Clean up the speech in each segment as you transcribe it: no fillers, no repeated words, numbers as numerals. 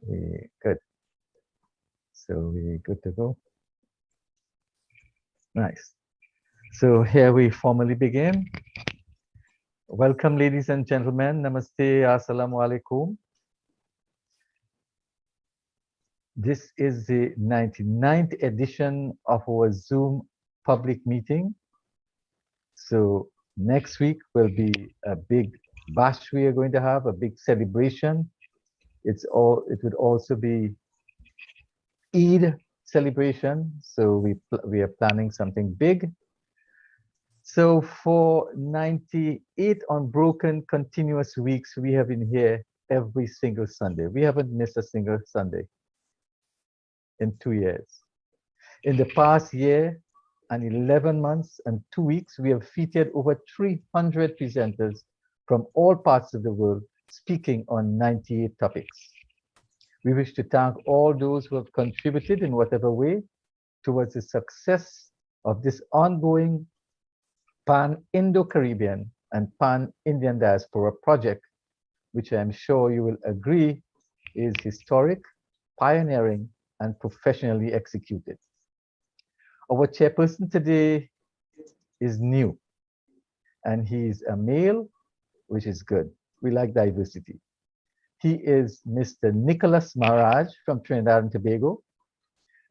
Good. So we're good to go. Nice. So here we formally begin. Welcome, ladies and gentlemen. Namaste. Assalamu alaikum. This is the 99th edition of our Zoom public meeting. So next week will be a big bash we are going to have, a big celebration. It would also be Eid celebration. So we are planning something big. So for 98 unbroken continuous weeks, we have been here every single Sunday. We haven't missed a single Sunday in 2 years. In the past year and 11 months and 2 weeks, we have featured over 300 presenters from all parts of the world speaking on 98 topics. We wish to thank all those who have contributed in whatever way towards the success of this ongoing Pan-Indo-Caribbean and Pan-Indian Diaspora project, which I am sure you will agree is historic, pioneering, and professionally executed. Our chairperson today is new, and he is a male, which is good. We like diversity. He is Mr. Nicholas Maraj from Trinidad and Tobago,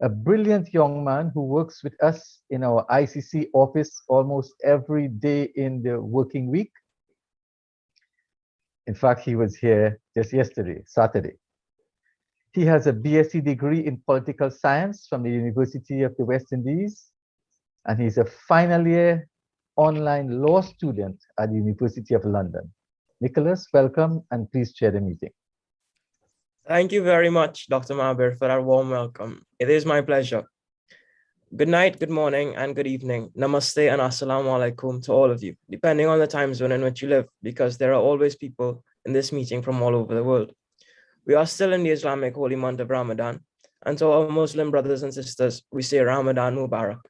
a brilliant young man who works with us in our ICC office almost every day in the working week. In fact, he was here just yesterday, Saturday. He has a BSc degree in political science from the University of the West Indies, and he's a final year online law student at the University of London. Nicholas, welcome, and please chair the meeting. Thank you very much, Dr. Mahabir, for that warm welcome. It is my pleasure. Good night, good morning, and good evening. Namaste and assalamu alaikum to all of you, depending on the time zone in which you live, because there are always people in this meeting from all over the world. We are still in the Islamic holy month of Ramadan, and to our Muslim brothers and sisters, we say Ramadan Mubarak.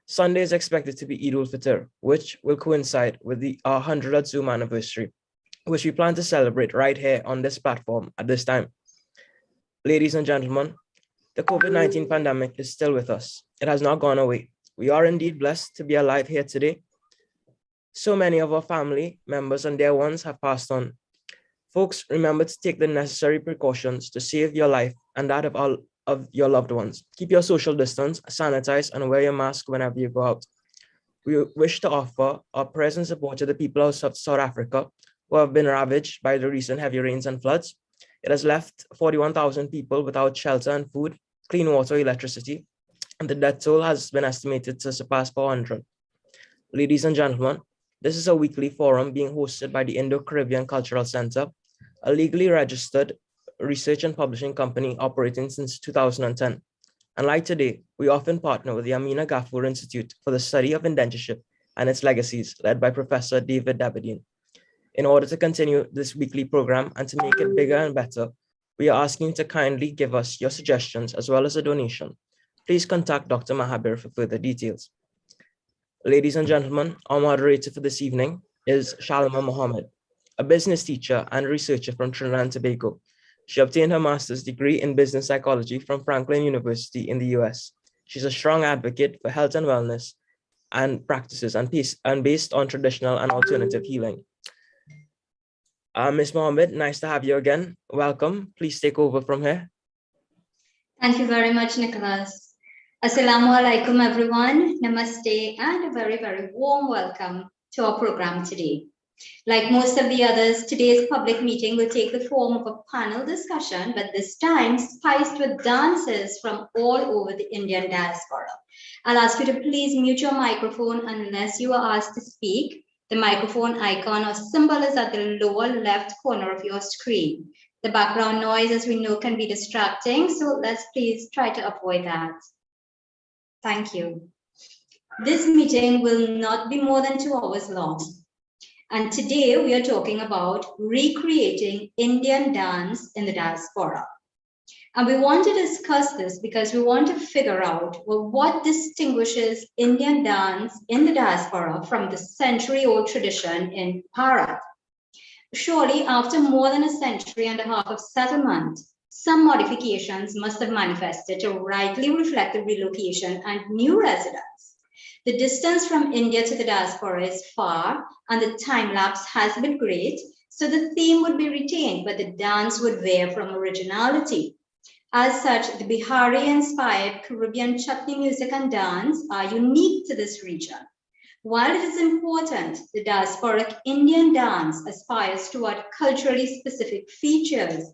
Sunday is expected to be Eid al-Fitr, which will coincide with our 100th Zoom anniversary, which we plan to celebrate right here on this platform at this time. Ladies and gentlemen, the COVID-19 pandemic is still with us. It has not gone away. We are indeed blessed to be alive here today. So many of our family members and dear ones have passed on. Folks, remember to take the necessary precautions to save your life and that of all of your loved ones. Keep your social distance, sanitize, and wear your mask whenever you go out. We wish to offer our present support to the people of South Africa who have been ravaged by the recent heavy rains and floods. It has left 41,000 people without shelter and food, clean water, electricity, and the death toll has been estimated to surpass 400. Ladies and gentlemen, this is a weekly forum being hosted by the Indo-Caribbean Cultural Center, a legally registered research and publishing company operating since 2010. And like today, we often partner with the Amina Gafur Institute for the Study of Indentureship and its Legacies, led by Professor David Debadine. In order to continue this weekly program and to make it bigger and better, we are asking you to kindly give us your suggestions as well as a donation. Please contact Dr. Mahabir for further details. Ladies and gentlemen, our moderator for this evening is Shalima Mohammed, a business teacher and researcher from Trinidad and Tobago. She obtained her master's degree in business psychology from Franklin University in the US. She's a strong advocate for health and wellness and practices and based on traditional and alternative healing. Ms. Mohammed, nice to have you again. Welcome. Please take over from here. Thank you very much, Nicholas. Assalamu alaikum, everyone. Namaste, and a very, very warm welcome to our program today. Like most of the others, today's public meeting will take the form of a panel discussion, but this time spiced with dances from all over the Indian diaspora. I'll ask you to please mute your microphone unless you are asked to speak. The microphone icon or symbol is at the lower left corner of your screen. The background noise, as we know, can be distracting, so let's please try to avoid that. Thank you. This meeting will not be more than 2 hours long. And today we are talking about recreating Indian dance in the diaspora. And we want to discuss this because we want to figure out, well, what distinguishes Indian dance in the diaspora from the century-old tradition in Bharat. Surely, after more than a century and a half of settlement, some modifications must have manifested to rightly reflect the relocation and new residents. The distance from India to the diaspora is far, and the time lapse has been great, so the theme would be retained, but the dance would veer from originality. As such, the Bihari-inspired Caribbean chutney music and dance are unique to this region. While it is important, the diasporic Indian dance aspires toward culturally specific features.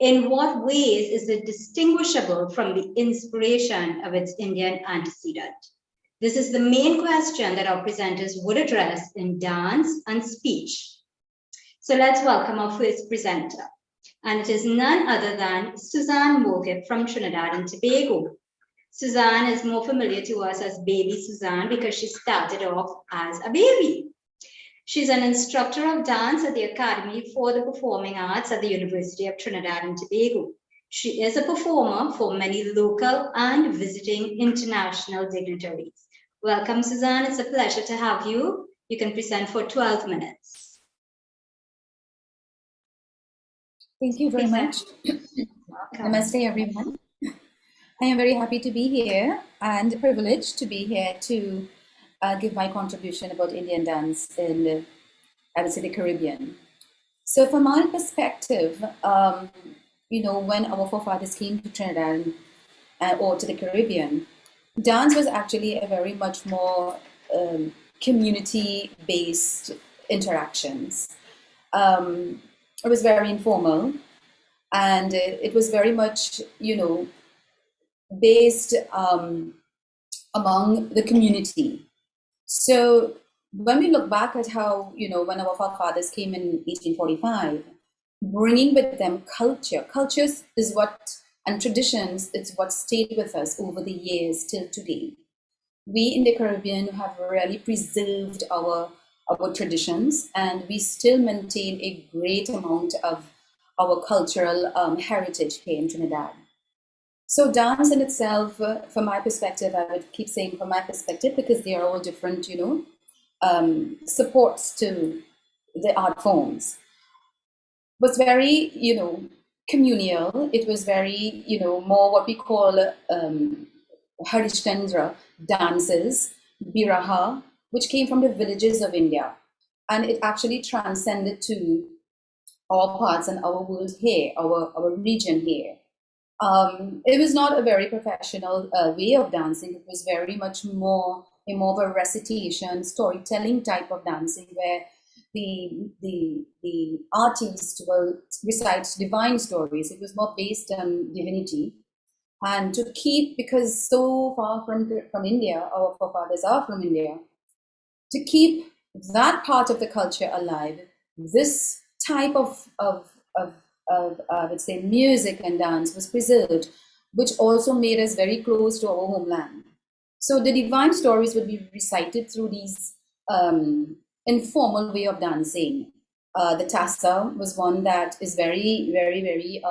In what ways is it distinguishable from the inspiration of its Indian antecedent? This is the main question that our presenters would address in dance and speech. So let's welcome our first presenter. And it is none other than Suzanne Mohib from Trinidad and Tobago. Suzanne is more familiar to us as Baby Suzanne because she started off as a baby. She's an instructor of dance at the Academy for the Performing Arts at the University of Trinidad and Tobago. She is a performer for many local and visiting international dignitaries. Welcome, Suzanne. It's a pleasure to have you. You can present for 12 minutes. Thank you very much. Namaste, everyone. I am very happy to be here and privileged to be here to give my contribution about Indian dance in, I would say, the Caribbean. So from my perspective, you know, when our forefathers came to Trinidad or to the Caribbean, dance was actually a very much more community-based interactions. It was very informal, and it was very much, you know, based among the community. So when we look back at how, you know, when our forefathers came in 1845, bringing with them cultures is what, and traditions, is what stayed with us over the years till today. We in the Caribbean have really preserved our traditions, and we still maintain a great amount of our cultural heritage here in Trinidad. So dance in itself, from my perspective, I would keep saying from my perspective, because they are all different, you know, supports to the art forms, was very, you know, communal. It was very, you know, more what we call Harishchandra dances, Biraha, which came from the villages of India. And it actually transcended to our parts and our world here, our region here. It was not a very professional way of dancing. It was very much more of a recitation, storytelling type of dancing, where the artist will recite divine stories. It was more based on divinity. And to keep, because so far from India, our forefathers are from India, to keep that part of the culture alive, this type of I would say music and dance was preserved, which also made us very close to our homeland. So the divine stories would be recited through these informal way of dancing. The tassa was one that is very, very, very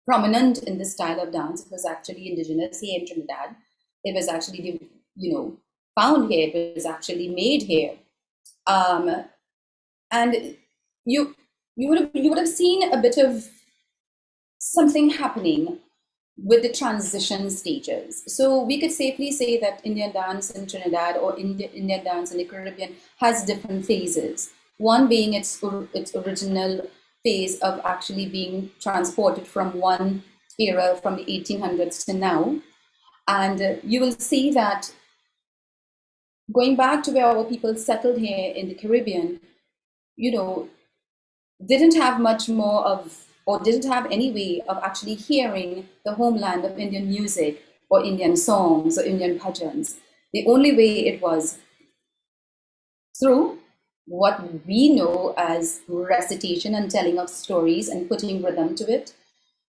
prominent in this style of dance. It was actually indigenous here in Trinidad. It was actually, you know, found here. It was actually made here, and you would have seen a bit of something happening with the transition stages. So we could safely say that Indian dance in Trinidad or Indian dance in the Caribbean has different phases. One being its original phase of actually being transported from one era from the 1800s to now. And you will see that going back to where our people settled here in the Caribbean, you know, didn't have much more of, or didn't have any way of actually hearing the homeland of Indian music or Indian songs or Indian bhajans. The only way it was through what we know as recitation and telling of stories and putting rhythm to it.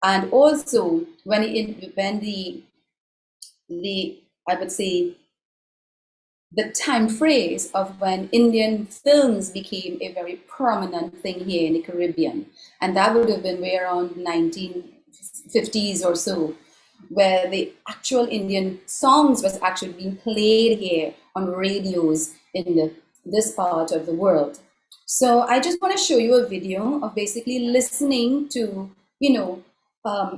And also when the I would say the time phrase of when Indian films became a very prominent thing here in the Caribbean. And that would have been way around 1950s or so, where the actual Indian songs was actually being played here on radios in this part of the world. So I just want to show you a video of basically listening to you know,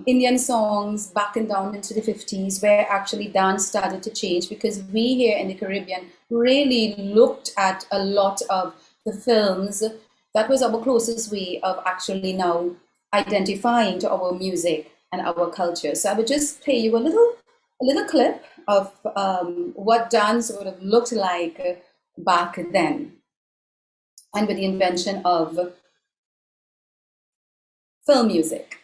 Indian songs back and down into the 50s, where actually dance started to change, because we here in the Caribbean really looked at a lot of the films. That was our closest way of actually now identifying to our music and our culture. So I would just play you a little clip of what dance would have looked like back then, and with the invention of film music.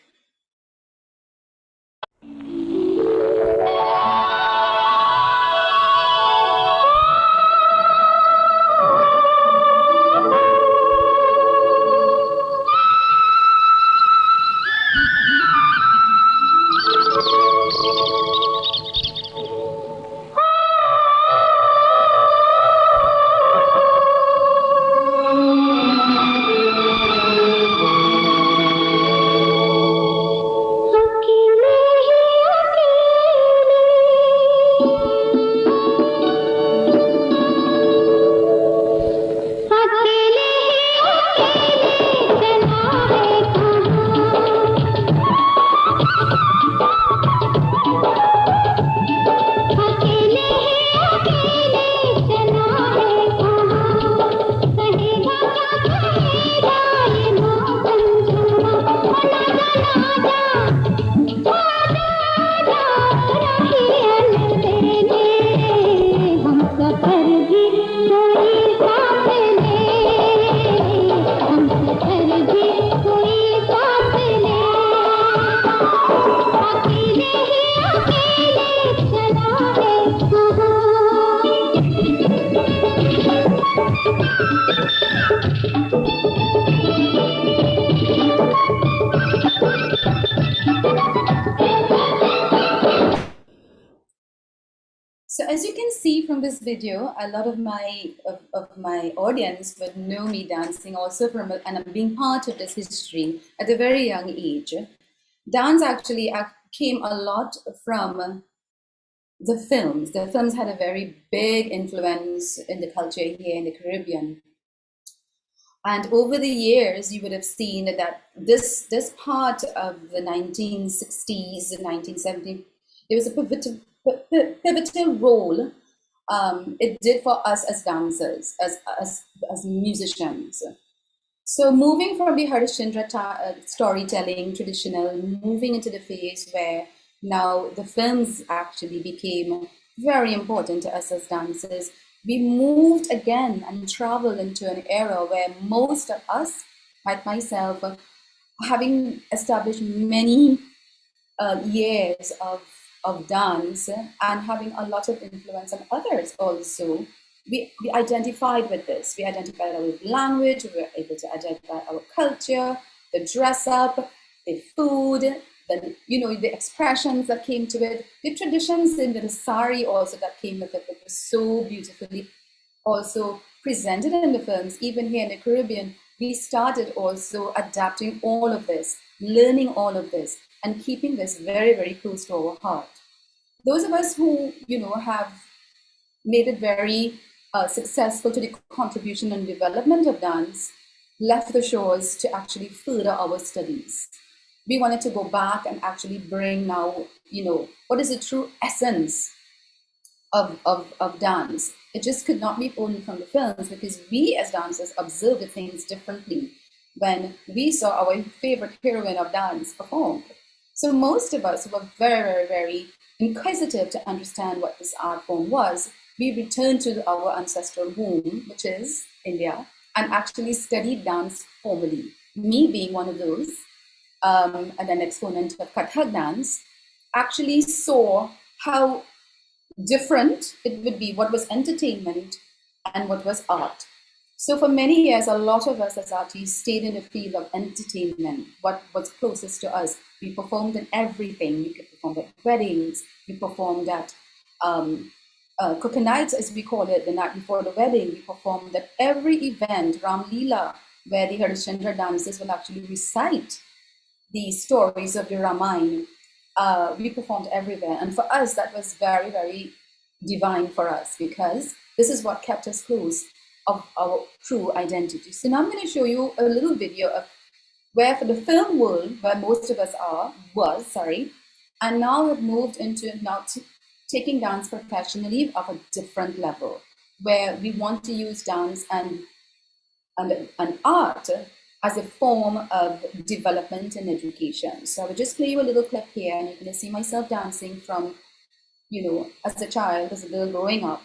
So as you can see from this video, a lot of my audience would know me dancing also and I'm being part of this history at a very young age. Dance actually came a lot from the films. The films had a very big influence in the culture here in the Caribbean. And over the years, you would have seen that this part of the 1960s and 1970s, there was a pivotal role it did for us as dancers, as musicians. So moving from the Harishchandra storytelling traditional, moving into the phase where now the films actually became very important to us as dancers, we moved again and traveled into an era where most of us, like myself, having established many years of dance and having a lot of influence on others also, we identified with this. We identified our language, we were able to identify our culture, the dress up, the food, the expressions that came to it, the traditions in the sari also that came with it, that was so beautifully also presented in the films. Even here in the Caribbean, we started also adapting all of this, learning all of this, and keeping this very, very close to our heart. Those of us who, have made it very successful to the contribution and development of dance, left the shores to actually further our studies. We wanted to go back and actually bring now, what is the true essence of dance. It just could not be only from the films, because we as dancers observed the things differently when we saw our favorite heroine of dance perform. So most of us were very, very, very inquisitive to understand what this art form was. We returned to our ancestral home, which is India, and actually studied dance formally. Me being one of those, and an exponent of Kathak dance, actually saw how different it would be, what was entertainment and what was art. So for many years, a lot of us as artists stayed in the field of entertainment, what was closest to us. We performed in everything. We could perform at weddings, we performed at cooking nights, as we call it, the night before the wedding. We performed at every event, Ram Leela, where the Harishchandra dancers will actually recite the stories of the Ramayana. We performed everywhere. And for us, that was very, very divine for us, because this is what kept us close of our true identity. So now I'm going to show you a little video of where for the film world, where most of us and now have moved into taking dance professionally of a different level, where we want to use dance and art as a form of development and education. So I will just play you a little clip here, and you're going to see myself dancing from, as a child, as a girl growing up,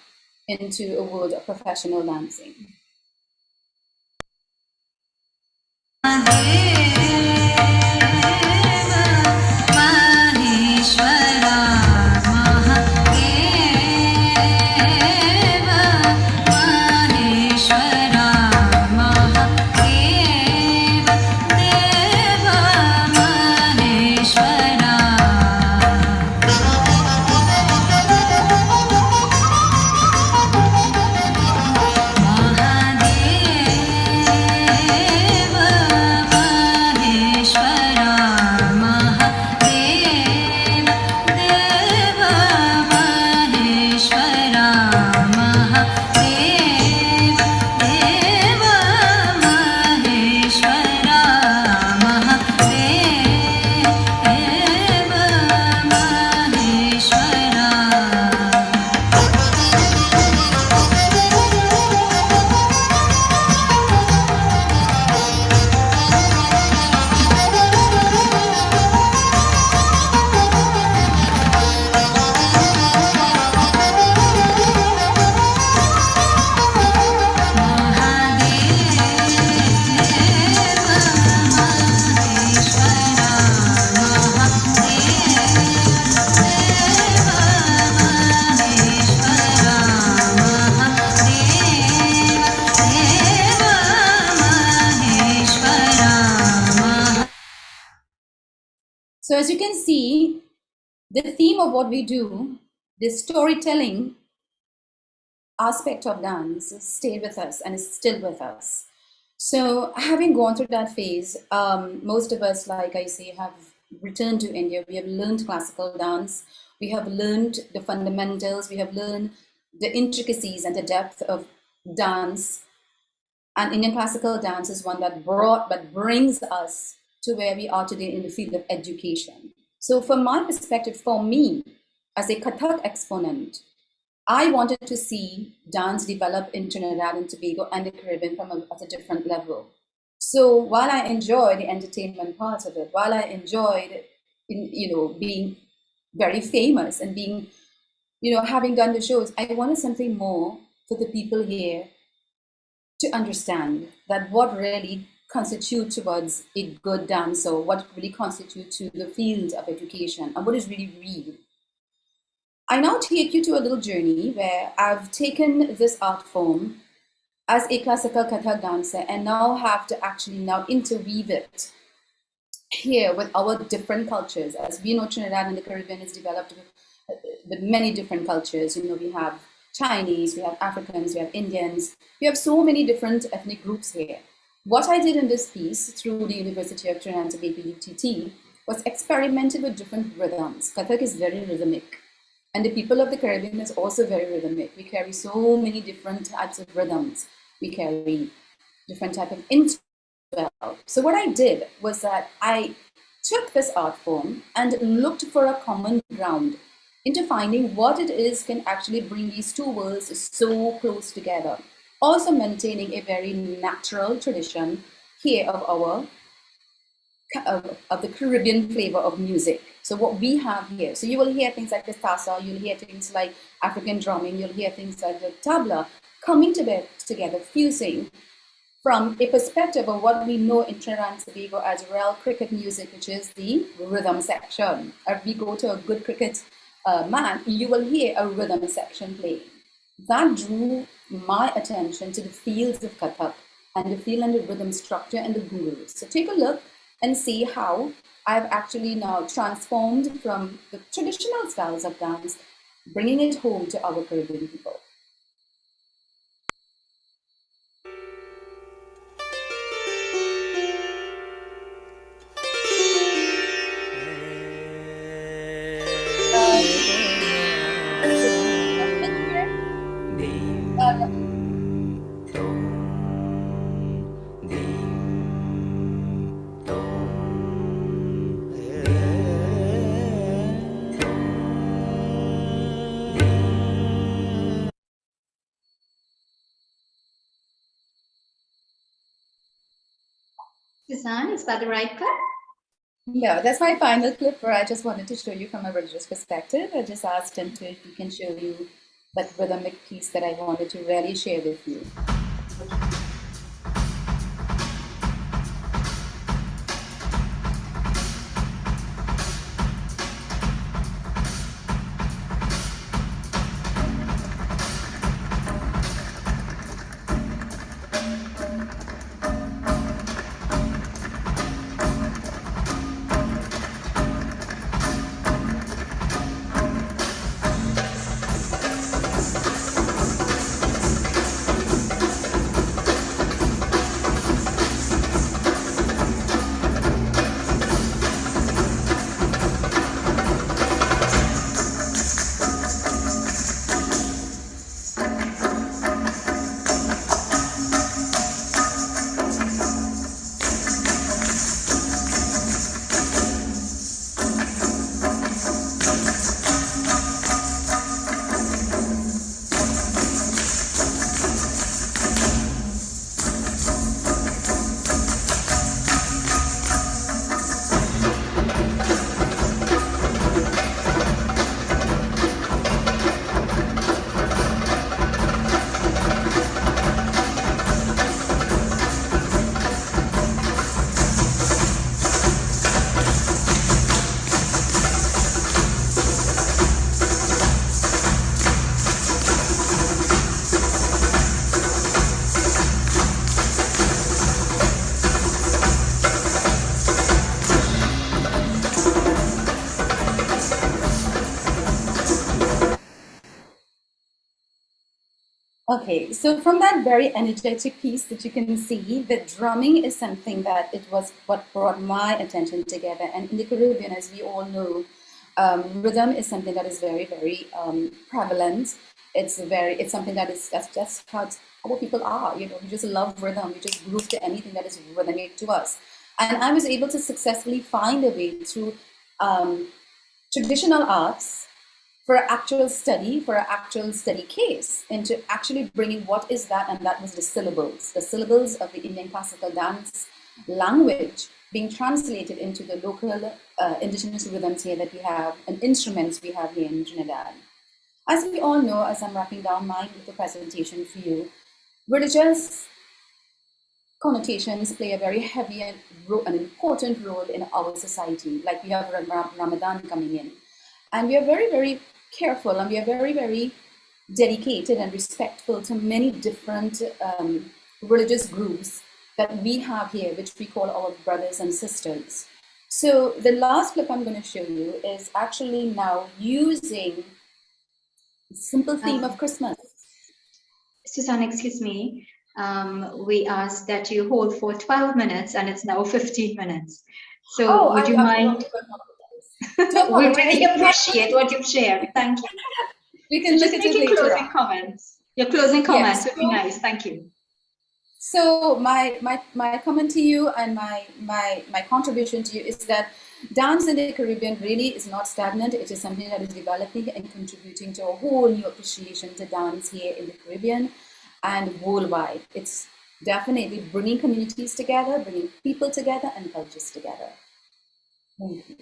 into a world of professional dancing. So as you can see, the theme of what we do, the storytelling aspect of dance, stayed with us and is still with us. So having gone through that phase, most of us, like I say, have returned to India. We have learned classical dance. We have learned the fundamentals. We have learned the intricacies and the depth of dance. And Indian classical dance is one that brings us to where we are today in the field of education. So from my perspective, for me, as a Kathak exponent, I wanted to see dance develop in Trinidad and Tobago and the Caribbean at a different level. So while I enjoyed the entertainment part of it, while I enjoyed, being very famous and being, having done the shows, I wanted something more for the people here to understand that what really constitutes towards a good dancer, what really constitutes to the field of education, and what is really real. I now take you to a little journey where I've taken this art form as a classical Kathak dancer and now have to actually now interweave it here with our different cultures. As we know, Trinidad and the Caribbean is developed with many different cultures. We have Chinese, we have Africans, we have Indians, we have so many different ethnic groups here. What I did in this piece through the University of Trinidad and Tobago, UTT, was experimented with different rhythms. Kathak is very rhythmic. And the people of the Caribbean is also very rhythmic. We carry so many different types of rhythms. We carry different types of instruments. So what I did was that I took this art form and looked for a common ground into finding what it is can actually bring these two worlds so close together. Also maintaining a very natural tradition here of the Caribbean flavor of music. So what we have here, so you will hear things like the tassa, you'll hear things like African drumming, you'll hear things like the tabla coming together, fusing from a perspective of what we know in Trinidad and Tobago as real cricket music, which is the rhythm section. If we go to a good cricket match, you will hear a rhythm section playing. That drew my attention to the fields of Kathak and the feel and the rhythm structure and the gurus. So take a look and see how I've actually now transformed from the traditional styles of dance, bringing it home to our Caribbean people. Suzanne, is that the right clip? No, that's my final clip where I just wanted to show you from a religious perspective. I just asked him to, if he can show you that rhythmic piece that I wanted to really share with you. Okay, so from that very energetic piece that you can see, the drumming is something that it was what brought my attention together. And in the Caribbean, as we all know, rhythm is something that is very, very prevalent. It's something that's just how people are. You know, we just love rhythm. We just groove to anything that is rhythmic to us. And I was able to successfully find a way through traditional arts for an actual study case, into actually bringing what is that, and that was the syllables of the Indian classical dance language being translated into the local indigenous rhythms here that we have and instruments we have here in Trinidad. As we all know, as I'm wrapping down my little presentation for you, religious connotations play a very heavy and an important role in our society. Like we have Ramadan coming in, and we are very, very careful, and we are very, very dedicated and respectful to many different religious groups that we have here, which we call our brothers and sisters. So the last clip I'm going to show you is actually now using the simple theme of Christmas. Susan, excuse me. We asked that you hold for 12 minutes, and it's now 15 minutes. So would you mind? We really appreciate what you've shared. Thank you. We can look at it later. Closing comments. Your closing comments would be nice. Thank you. So my comment to you and my contribution to you is that dance in the Caribbean really is not stagnant. It is something that is developing and contributing to a whole new appreciation to dance here in the Caribbean and worldwide. It's definitely bringing communities together, bringing people together, and cultures together. Thank you.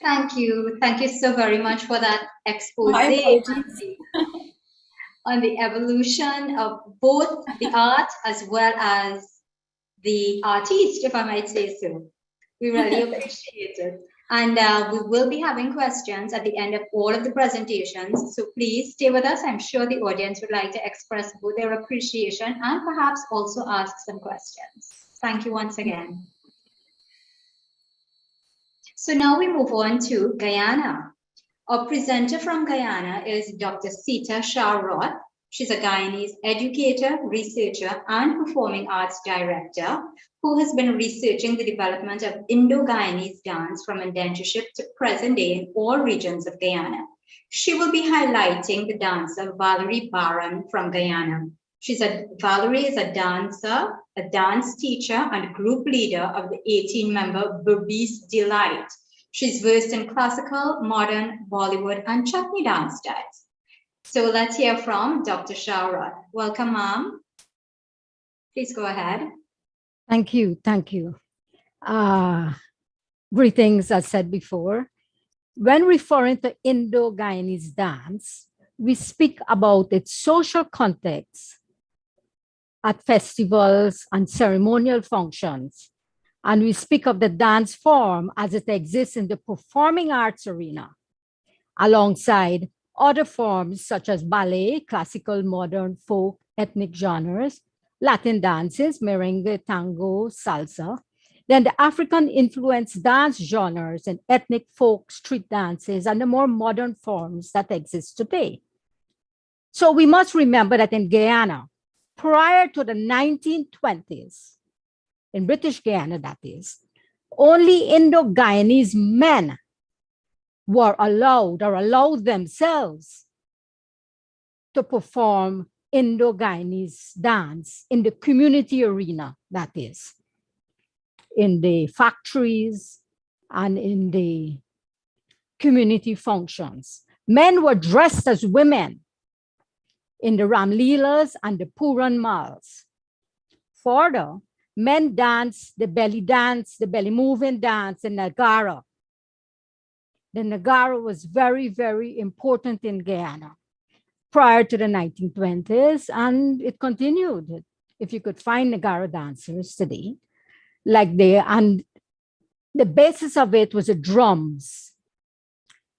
Thank you. Thank you so very much for that expose on the evolution of both the art as well as the artist, if I might say so. We really appreciate it. And we will be having questions at the end of all of the presentations. So please stay with us. I'm sure the audience would like to express both their appreciation and perhaps also ask some questions. Thank you once again. So now we move on to Guyana. Our presenter from Guyana is Dr. Sita Shah-Roth. She's a Guyanese educator, researcher, and performing arts director who has been researching the development of Indo-Guyanese dance from indentureship to present day in all regions of Guyana. She will be highlighting the dancer Valerie Baran from Guyana. Valerie is a dancer, a dance teacher, and group leader of the 18-member Burmese Delight. She's versed in classical, modern, Bollywood, and chutney dance styles. So let's hear from Dr. Shah-Roth. Welcome, ma'am. Please go ahead. Thank you. Thank you. Greetings, as said before. When referring to Indo-Guyanese dance, we speak about its social context at festivals and ceremonial functions. And we speak of the dance form as it exists in the performing arts arena, alongside other forms such as ballet, classical, modern, folk, ethnic genres, Latin dances, merengue, tango, salsa, then the African influenced dance genres and ethnic folk street dances and the more modern forms that exist today. So we must remember that in Guyana, prior to the 1920s, in British Guyana that is, only Indo-Guyanese men were allowed or allowed themselves to perform Indo-Guyanese dance in the community arena, that is, in the factories and in the community functions. Men were dressed as women in the Ramleelas and the Puran Mals. Further, men danced the belly dance, the belly moving dance, the Nagara. The Nagara was very, very important in Guyana prior to the 1920s, and it continued. If you could find Nagara dancers today, and the basis of it was the drums,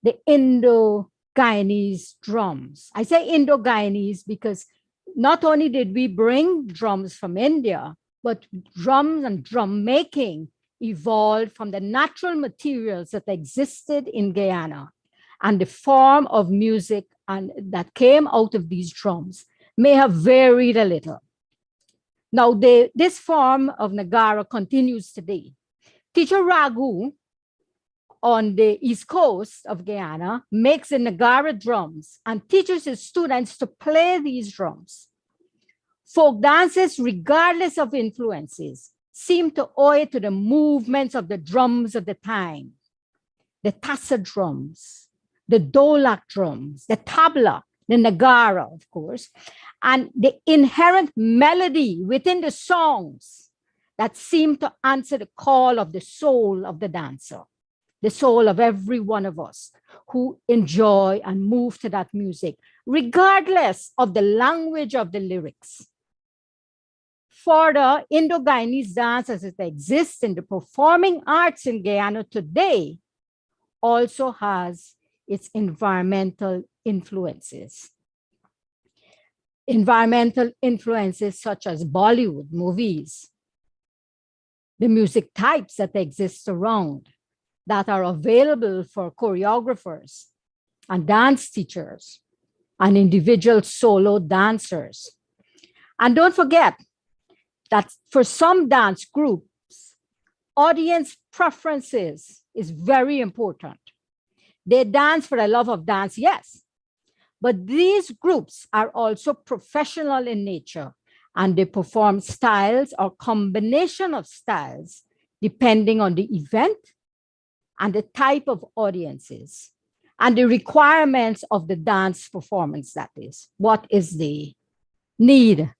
the Indo-Guyanese drums. I say Indo-Guyanese because not only did we bring drums from India, but drums and drum making evolved from the natural materials that existed in Guyana, and the form of music that came out of these drums may have varied a little. Now, this form of Nagara continues today. Teacher Ragu on the east coast of Guyana makes the Nagara drums and teaches his students to play these drums. Folk dances, regardless of influences, seem to owe it to the movements of the drums of the time, the tassa drums, the dolak drums, the tabla, the nagara, of course, and the inherent melody within the songs that seem to answer the call of the soul of the dancer, the soul of every one of us who enjoy and move to that music, regardless of the language of the lyrics. Further, Indo-Guyanese dance as it exists in the performing arts in Guyana today also has its environmental influences. Environmental influences such as Bollywood movies, the music types that exist around that are available for choreographers and dance teachers and individual solo dancers. And don't forget that for some dance groups, audience preferences is very important. They dance for the love of dance, yes, but these groups are also professional in nature, and they perform styles or combination of styles depending on the event and the type of audiences and the requirements of the dance performance, that is. What is the need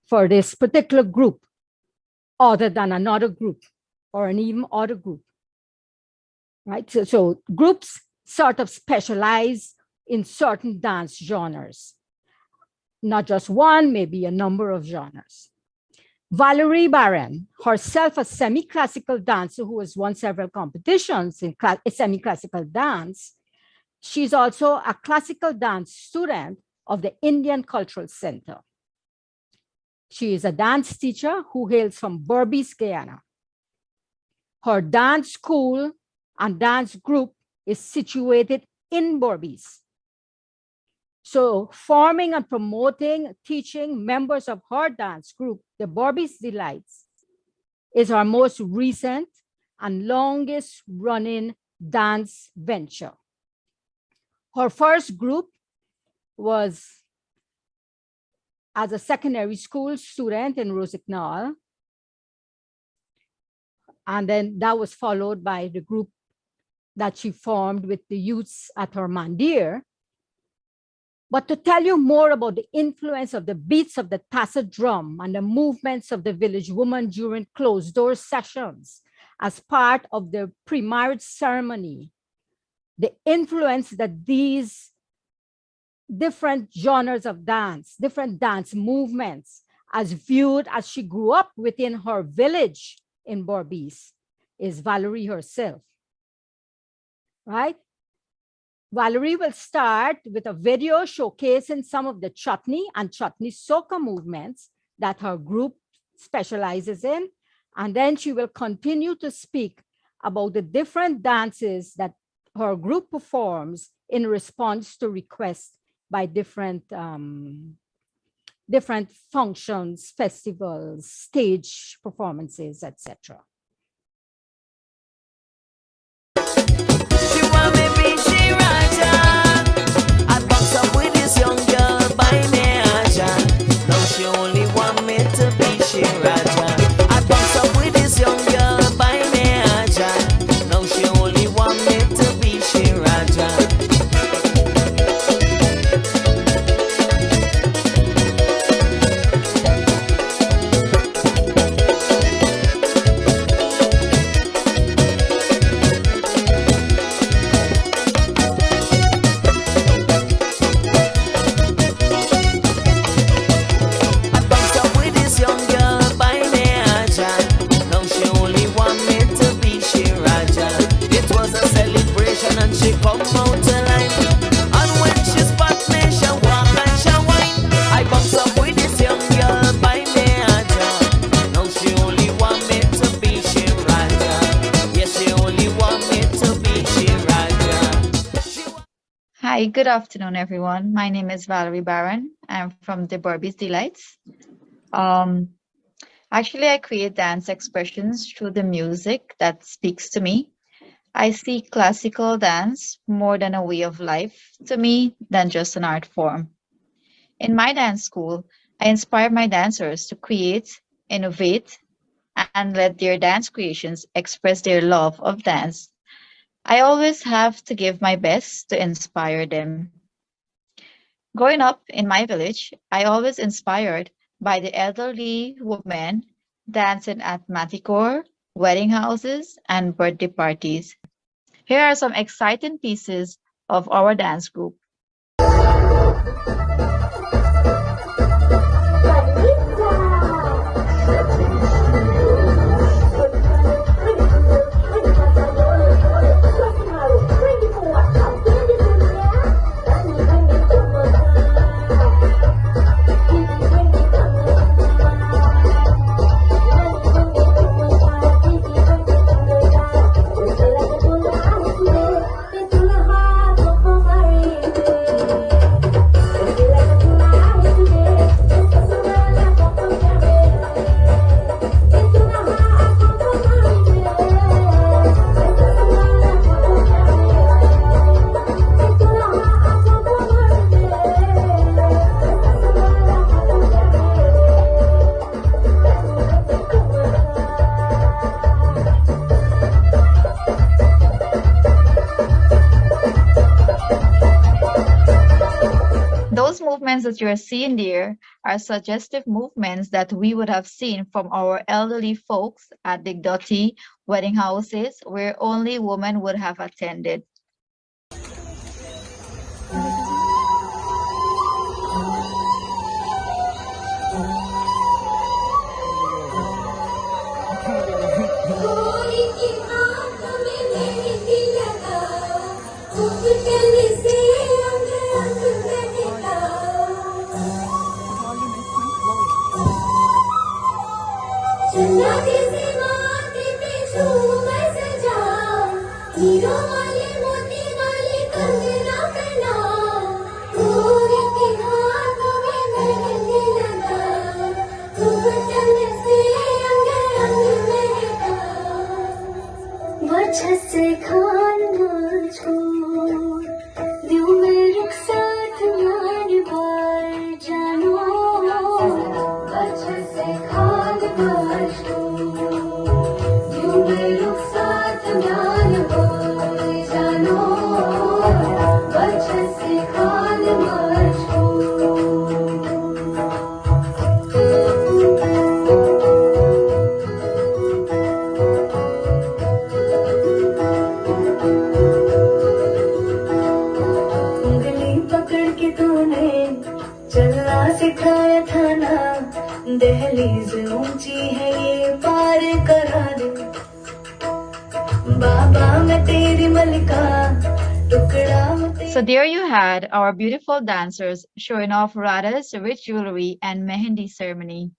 for this particular group other than another group or an even other group, right? So groups sort of specialize in certain dance genres, not just one, maybe a number of genres. Valerie Barron, herself a semi-classical dancer who has won several competitions in semi-classical dance, she's also a classical dance student of the Indian Cultural Center. She is a dance teacher who hails from Berbice, Guyana. Her dance school and dance group is situated in Berbice. So forming and promoting, teaching members of her dance group, the Berbice Delights, is our most recent and longest running dance venture. Her first group was as a secondary school student in Rosignol. And then that was followed by the group that she formed with the youths at her Mandir. But to tell you more about the influence of the beats of the tacit drum and the movements of the village woman during closed-door sessions as part of the pre-marriage ceremony, the influence that these different genres of dance, different dance movements, as viewed as she grew up within her village in Berbice, is Valerie herself, right? Valerie will start with a video showcasing some of the chutney and chutney soca movements that her group specializes in. And then she will continue to speak about the different dances that her group performs in response to requests by different functions, festivals, stage performances, etc. Hi, good afternoon, everyone. My name is Valerie Barron. I'm from the Berbice Delights. Actually, I create dance expressions through the music that speaks to me. I see classical dance more than a way of life to me than just an art form. In my dance school, I inspire my dancers to create, innovate, and let their dance creations express their love of dance. I always have to give my best to inspire them. Growing up in my village, I always inspired by the elderly women dancing at matikor, wedding houses, and birthday parties. Here are some exciting pieces of our dance group. Those movements that you're seeing there are suggestive movements that we would have seen from our elderly folks at the Dotty wedding houses where only women would have attended. Much So there you had our beautiful dancers showing off Radha's rich jewelry and Mehendi ceremony.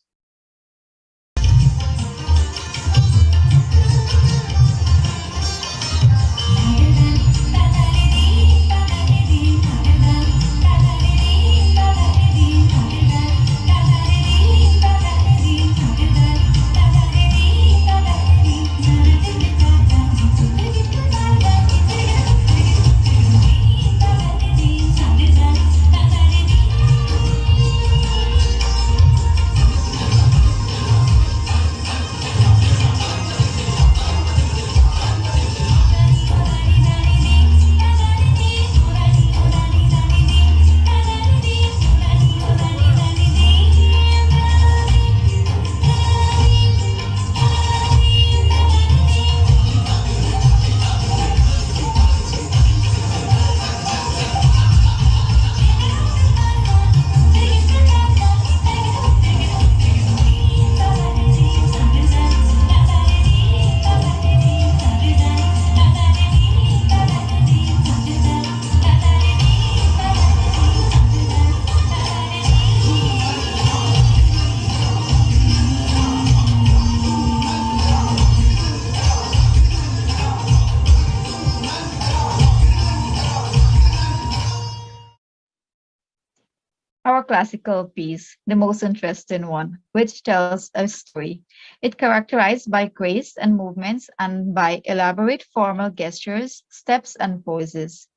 Our classical piece, the most interesting one, which tells a story. It characterized by grace and movements and by elaborate formal gestures, steps, and poses.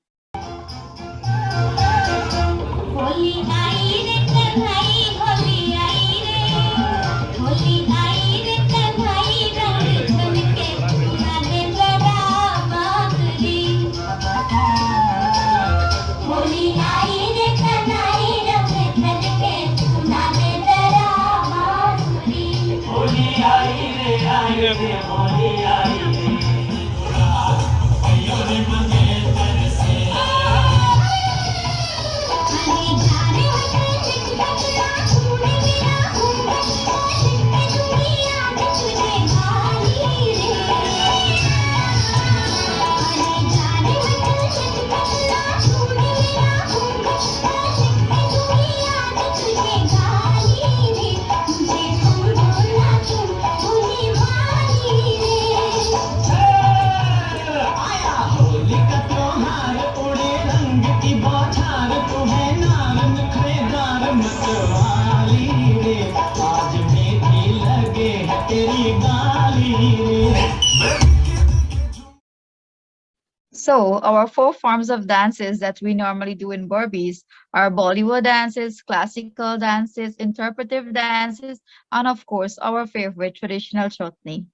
So our four forms of dances that we normally do in Burbies are Bollywood dances, classical dances, interpretive dances, and of course our favorite traditional chutney.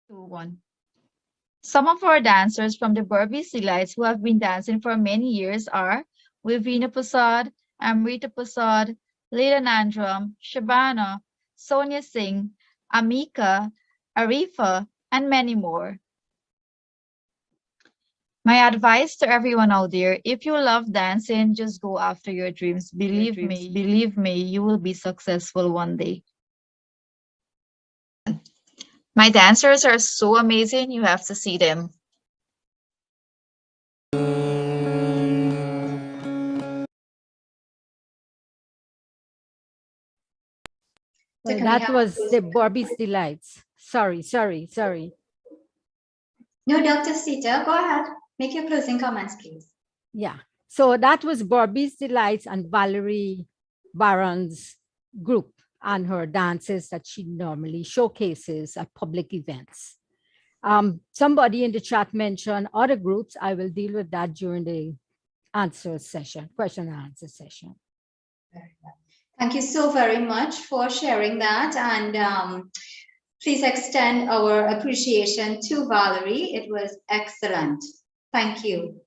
2-1. Some of our dancers from the Burbies delights who have been dancing for many years are Vivina Prasad, Amrita Prasad, Leela Nandram, Shabana, Sonia Singh, Amika, Arifa, and many more. My advice to everyone out there, if you love dancing, just go after your dreams. Believe me, you will be successful one day. My dancers are so amazing, you have to see them. Well, can we that have was those- the Barbie's Delights. Sorry. No, Dr. Sita, go ahead. Make your closing comments, please. Yeah. So that was Barbie's Delights and Valerie Barron's group and her dances that she normally showcases at public events. Somebody in the chat mentioned other groups. I will deal with that during the question and answer session. Thank you so very much for sharing that. And please extend our appreciation to Valerie. It was excellent. Thank you.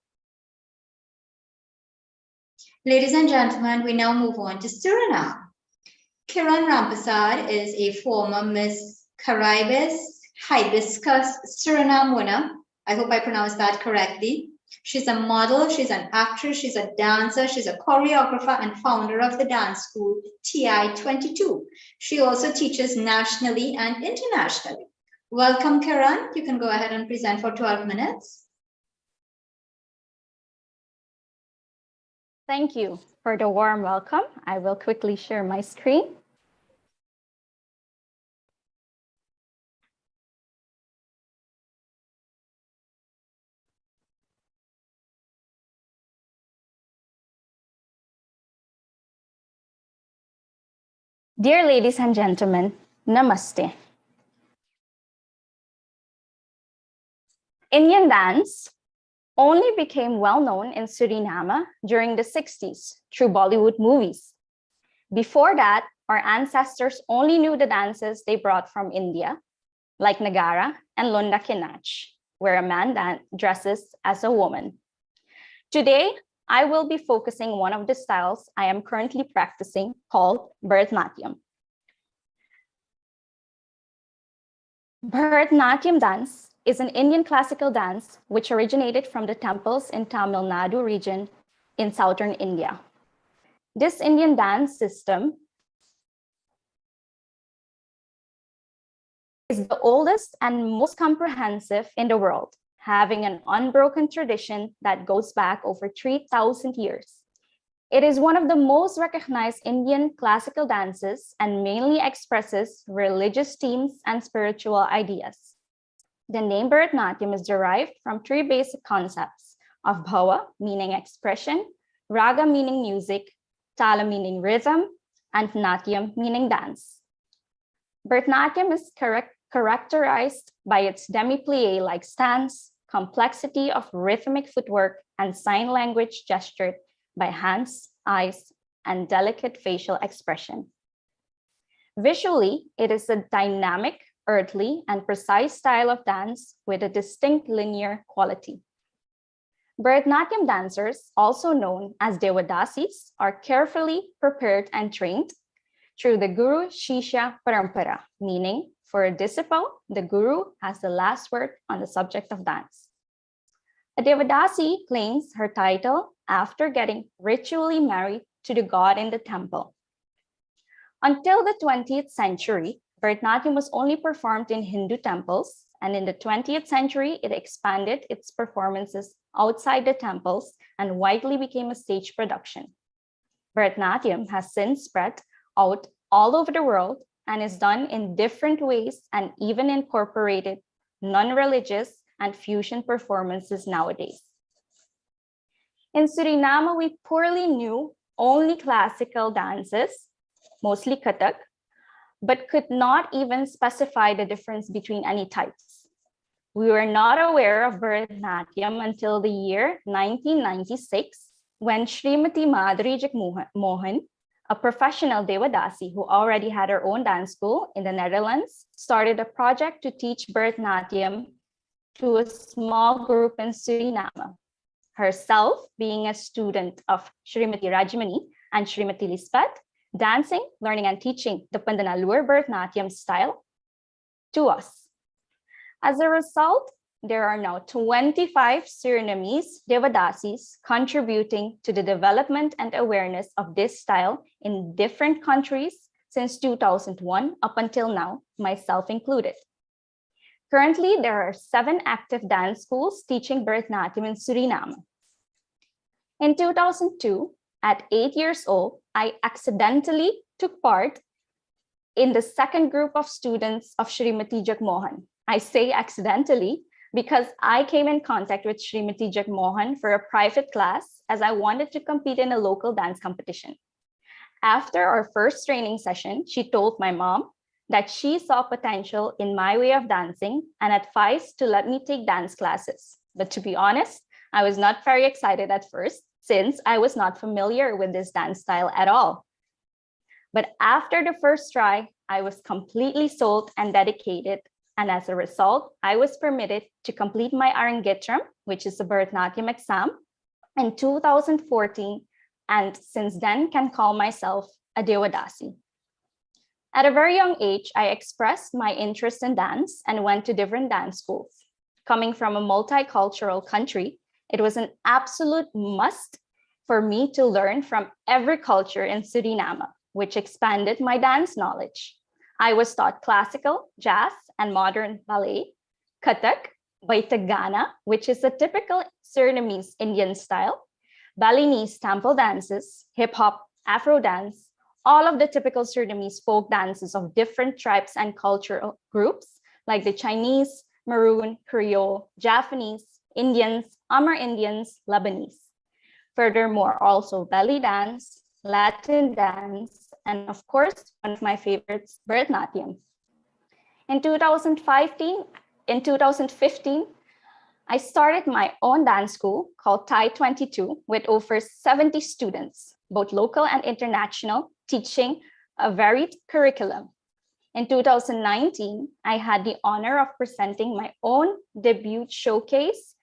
Ladies and gentlemen, we now move on to Suriname. Kiran Rampasad is a former Miss Caribbean Hibiscus Suriname winner. I hope I pronounced that correctly. She's a model, she's an actress, she's a dancer, she's a choreographer and founder of the dance school TI 22. She also teaches nationally and internationally. Welcome, Kiran. You can go ahead and present for 12 minutes. Thank you for the warm welcome. I will quickly share my screen. Dear ladies and gentlemen, Namaste. Indian dance only became well-known in Suriname during the 60s through Bollywood movies. Before that, our ancestors only knew the dances they brought from India, like Nagara and Lunda Kinach, where a man dresses as a woman. Today, I will be focusing on one of the styles I am currently practicing called Bharatanatyam. Bharatanatyam dance is an Indian classical dance which originated from the temples in Tamil Nadu region in southern India. This Indian dance system is the oldest and most comprehensive in the world, having an unbroken tradition that goes back over 3,000 years. It is one of the most recognized Indian classical dances and mainly expresses religious themes and spiritual ideas. The name Bharatanatyam is derived from three basic concepts of bhava, meaning expression, raga, meaning music, tala, meaning rhythm, and natyam, meaning dance. Bharatanatyam is characterized by its demi-plie-like stance, complexity of rhythmic footwork, and sign language gestured by hands, eyes, and delicate facial expression. Visually, it is a dynamic, earthly, and precise style of dance with a distinct linear quality. Bharatanatyam dancers, also known as Devadasis, are carefully prepared and trained through the Guru Shishya Parampara, meaning for a disciple, the Guru has the last word on the subject of dance. A Devadasi claims her title after getting ritually married to the god in the temple. Until the 20th century, Bharatanatyam was only performed in Hindu temples, and in the 20th century, it expanded its performances outside the temples and widely became a stage production. Bharatanatyam has since spread out all over the world and is done in different ways and even incorporated non-religious and fusion performances nowadays. In Suriname, we poorly knew only classical dances, mostly Kathak, but could not even specify the difference between any types. We were not aware of Bharatanatyam until the year 1996, when Srimati Madhuri Jagmohan, a professional Devadasi who already had her own dance school in the Netherlands, started a project to teach Bharatanatyam to a small group in Suriname. Herself being a student of Srimati Rajmani and Srimati Lisbeth, dancing, learning, and teaching the Pandanallur Bharatanatyam style to us. As a result, there are now 25 Surinamese Devadasis contributing to the development and awareness of this style in different countries since 2001 up until now, myself included. Currently, there are 7 active dance schools teaching Bharatanatyam in Suriname. In 2002, at 8 years old, I accidentally took part in the second group of students of Srimati Jagmohan. I say accidentally because I came in contact with Srimati Jagmohan for a private class as I wanted to compete in a local dance competition. After our first training session, she told my mom that she saw potential in my way of dancing and advised to let me take dance classes. But to be honest, I was not very excited at first since I was not familiar with this dance style at all. But after the first try, I was completely sold and dedicated. And as a result, I was permitted to complete my Arangetram, which is a Bharatanatyam exam, in 2014, and since then can call myself a Devadasi. At a very young age, I expressed my interest in dance and went to different dance schools. Coming from a multicultural country, it was an absolute must for me to learn from every culture in Suriname, which expanded my dance knowledge. I was taught classical, jazz, and modern ballet, Kathak, Baitagana, which is a typical Surinamese Indian style, Balinese temple dances, hip hop, Afro dance, all of the typical Surinamese folk dances of different tribes and cultural groups like the Chinese, Maroon, Creole, Japanese, Indians, Amerindians, Lebanese. Furthermore, also belly dance, Latin dance, and of course, one of my favorites, Bharatanatyam. In 2015, I started my own dance school called Thai 22 with over 70 students, both local and international, teaching a varied curriculum. In 2019, I had the honor of presenting my own debut showcase.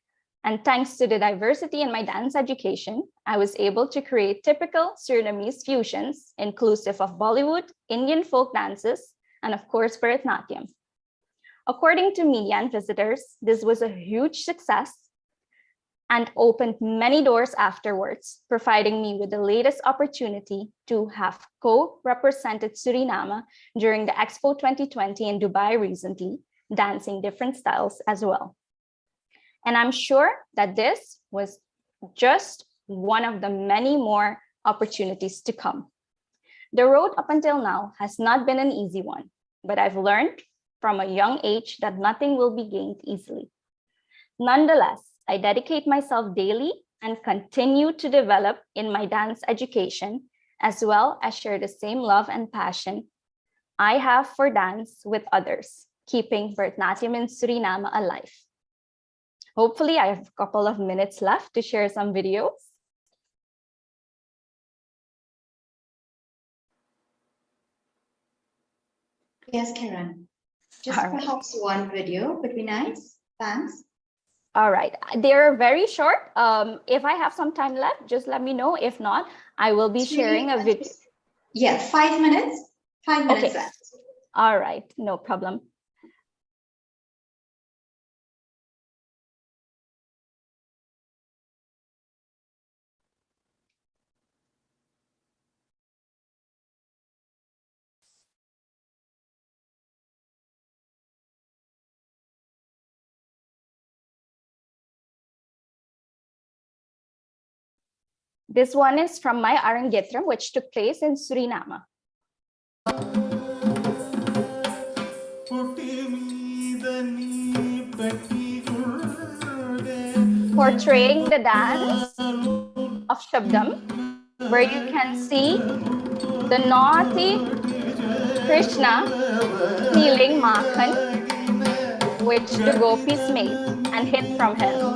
And thanks to the diversity in my dance education, I was able to create typical Surinamese fusions, inclusive of Bollywood, Indian folk dances, and of course, Bharatanatyam. According to media and visitors, this was a huge success and opened many doors afterwards, providing me with the latest opportunity to have co-represented Suriname during the Expo 2020 in Dubai recently, dancing different styles as well. And I'm sure that this was just one of the many more opportunities to come. The road up until now has not been an easy one, but I've learned from a young age that nothing will be gained easily. Nonetheless, I dedicate myself daily and continue to develop in my dance education, as well as share the same love and passion I have for dance with others, keeping Bharatanatyam in Suriname alive. Hopefully, I have a couple of minutes left to share some videos. Yes, Karen. Just All right. perhaps one video would be nice. Thanks. All right, they're very short. If I have some time left, just let me know. If not, I will be sharing a video. Yeah, 5 minutes. 5 minutes Okay. left. All right, no problem. This one is from my Arangetram, which took place in Suriname. Portraying the dance of Shabdam, where you can see the naughty Krishna stealing Makhan, which the gopis made and hid from him.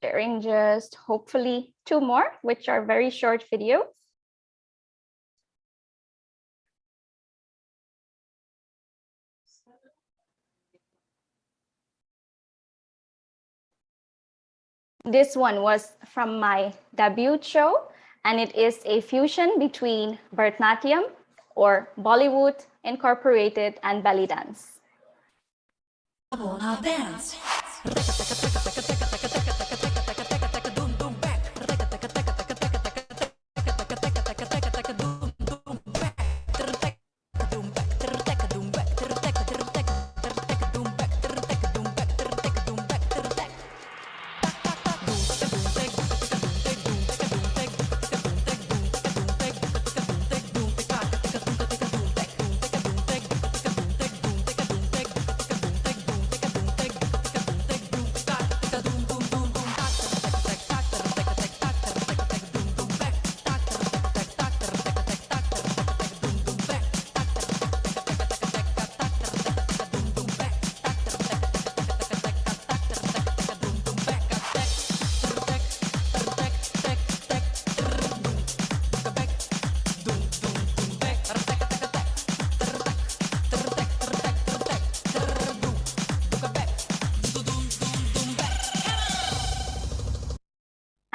Sharing just hopefully 2 more, which are very short videos. This one was from my debut show, and it is a fusion between Bharatanatyam, or Bollywood incorporated, and belly dance. Dance.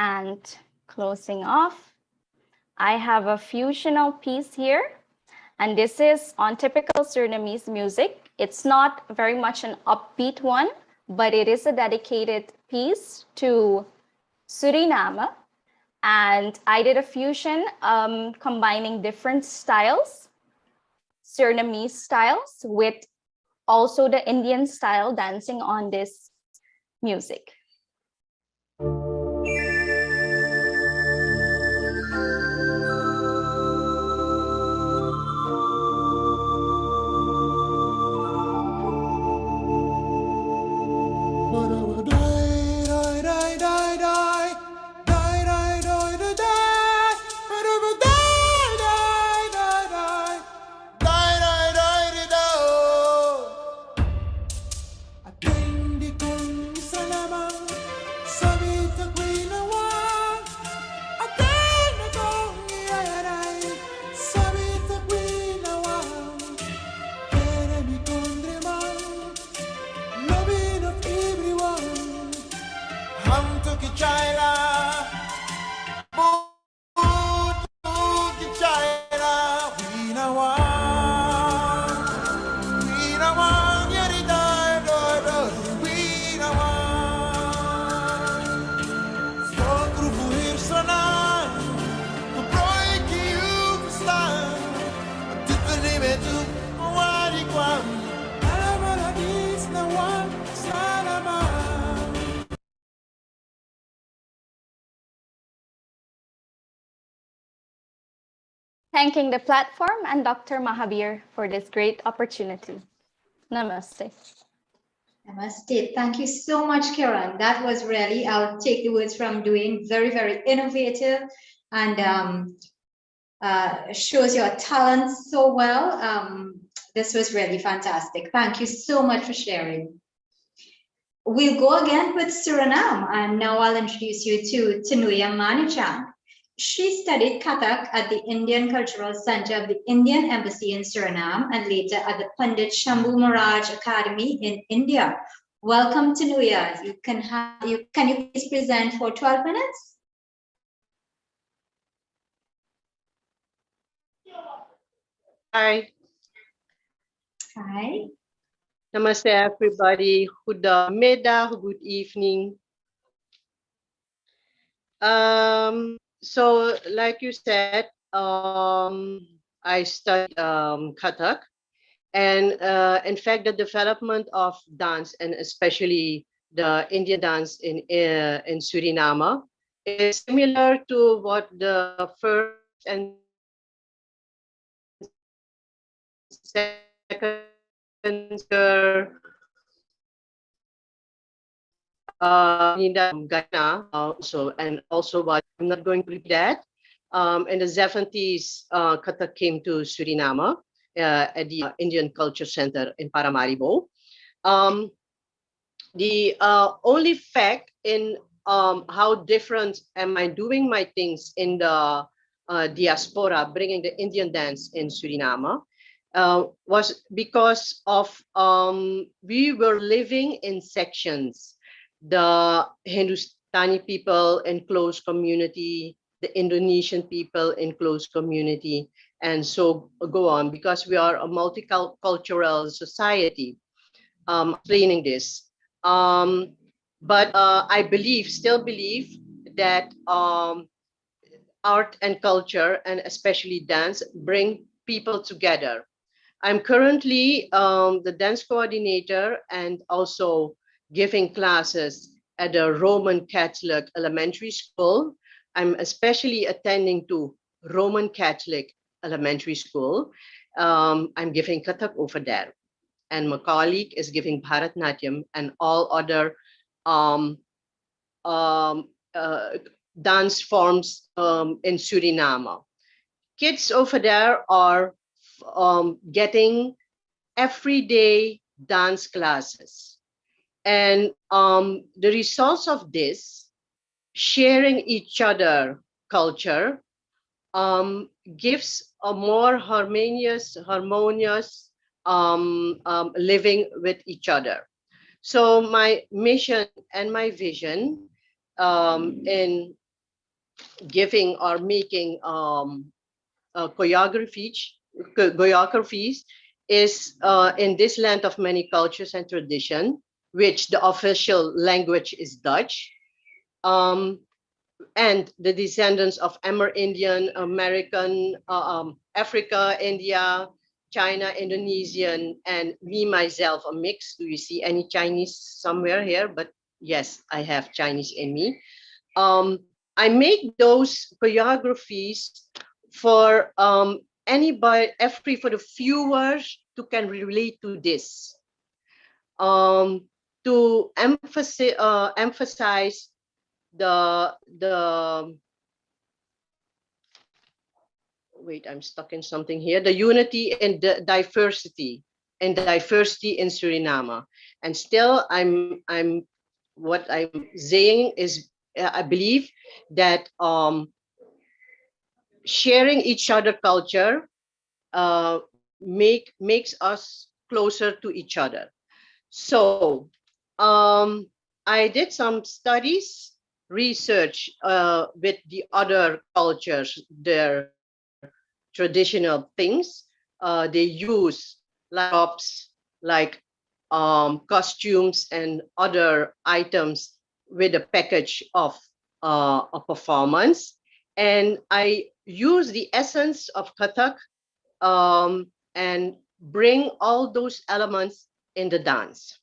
And closing off, I have a fusional piece here, and this is on typical Surinamese music. It's not very much an upbeat one, but it is a dedicated piece to Suriname. And I did a fusion combining different styles, Surinamese styles, with also the Indian style dancing on this music. Thanking the platform and Dr. Mahabir for this great opportunity. Namaste. Namaste. Thank you so much, Kiran. That was really, I'll take the words from Dwayne, very, very innovative and shows your talent so well. This was really fantastic. Thank you so much for sharing. We'll go again with Suriname, and now I'll introduce you to Tanuya Manichang. She studied Kathak at the Indian Cultural Center of the Indian Embassy in Suriname and later at the Pandit Shambhu Maharaj Academy in India. Welcome, Tanuya. Can you please present for 12 minutes? Hi. Hi. Namaste, everybody. Good middag, good evening. So, like you said, I studied Kathak, and in fact, the development of dance, and especially the Indian dance in Suriname, is similar to what the first and second in Ghana also, and also what I'm not going to repeat that. In the 70s, Kathak came to Suriname at the Indian Culture Center in Paramaribo. The only fact in how different am I doing my things in the diaspora, bringing the Indian dance in Suriname, was because of we were living in sections. The Hindustani people in close community, the Indonesian people in close community, and so go on, because we are a multicultural society. Explaining this. But I still believe that art and culture, and especially dance, bring people together. I'm currently the dance coordinator and also giving classes at a Roman Catholic elementary school. I'm especially attending to Roman Catholic elementary school. I'm giving Kathak over there, and my colleague is giving Bharatnatyam and all other um, um, uh, dance forms in Suriname. Kids over there are getting everyday dance classes. And the results of this, sharing each other culture, gives a more harmonious living with each other. So my mission and my vision in giving or making choreographies is in this land of many cultures and tradition, which the official language is Dutch, and the descendants of Amerindian, American, Africa, India, China, Indonesian, and me myself, a mix. Do you see any Chinese somewhere here? But yes, I have Chinese in me. I make those choreographies for anybody, for the viewers who can relate to this, to emphasize the wait, I'm stuck in something here. The unity and the diversity in Suriname. And still, what I'm saying is, I believe that sharing each other culture makes us closer to each other. So I did some studies, research with the other cultures, their traditional things. They use like props, like costumes and other items with a package of a performance. And I use the essence of Kathak and bring all those elements in the dance.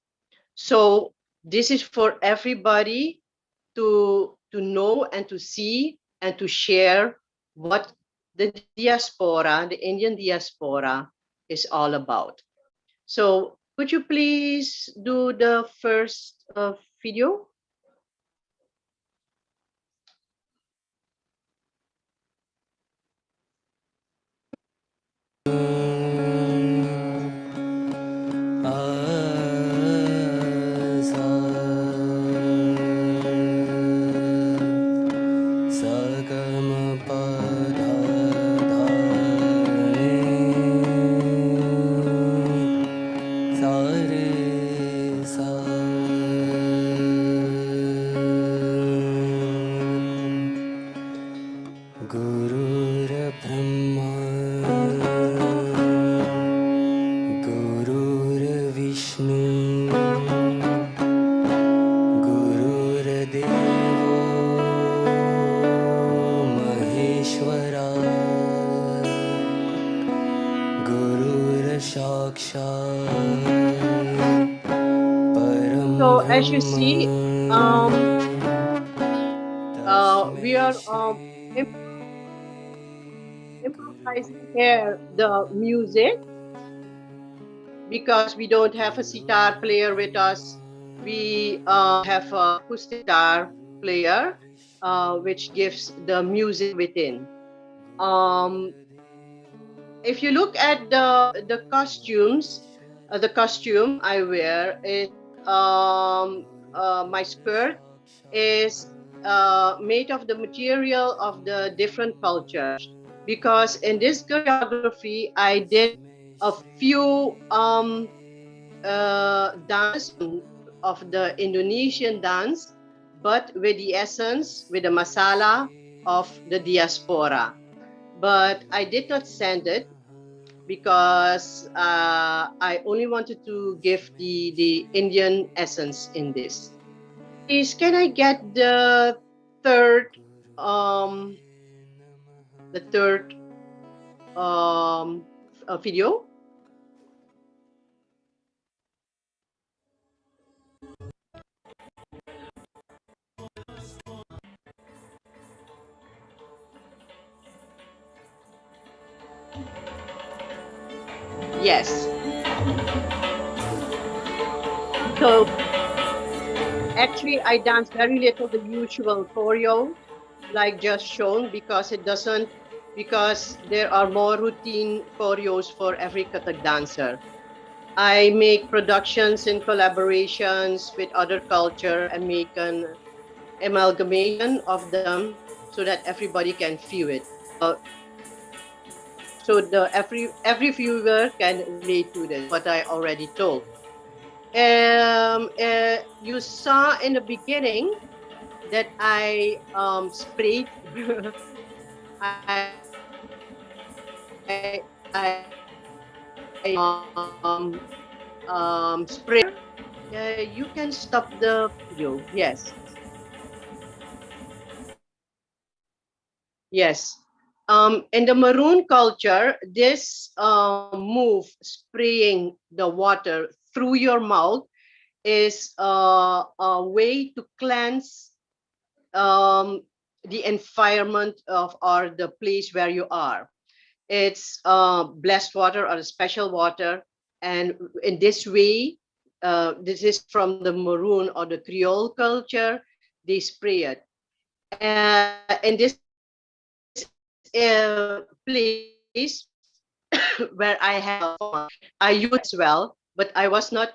So this is for everybody to know and to see and to share what the diaspora, the Indian diaspora, is all about. So could you please do the first video? So as you see, we are improvising here the music, because we don't have a sitar player with us. We have a acoustic guitar player, which gives the music within. If you look at the costumes, the costume I wear is my skirt is made of the material of the different cultures, because in this choreography I did a few dance of the Indonesian dance, but with the essence, with the masala of the Diaspora. But I did not send it because I only wanted to give the Indian essence in this. Please, can I get the third video? Yes. So actually, I dance very little the usual choreo, like just shown, because there are more routine choreos for every Kathak dancer. I make productions in collaborations with other culture and make an amalgamation of them so that everybody can feel it. So every viewer can relate to this, what I already told. You saw in the beginning that I sprayed I spray. You can stop the video. Yes. Yes. In the Maroon culture, this move, spraying the water through your mouth, is a way to cleanse the environment of or the place where you are. It's blessed water or special water, and in this way, this is from the Maroon or the Creole culture. They spray it, in this place where I have I use well, but I was not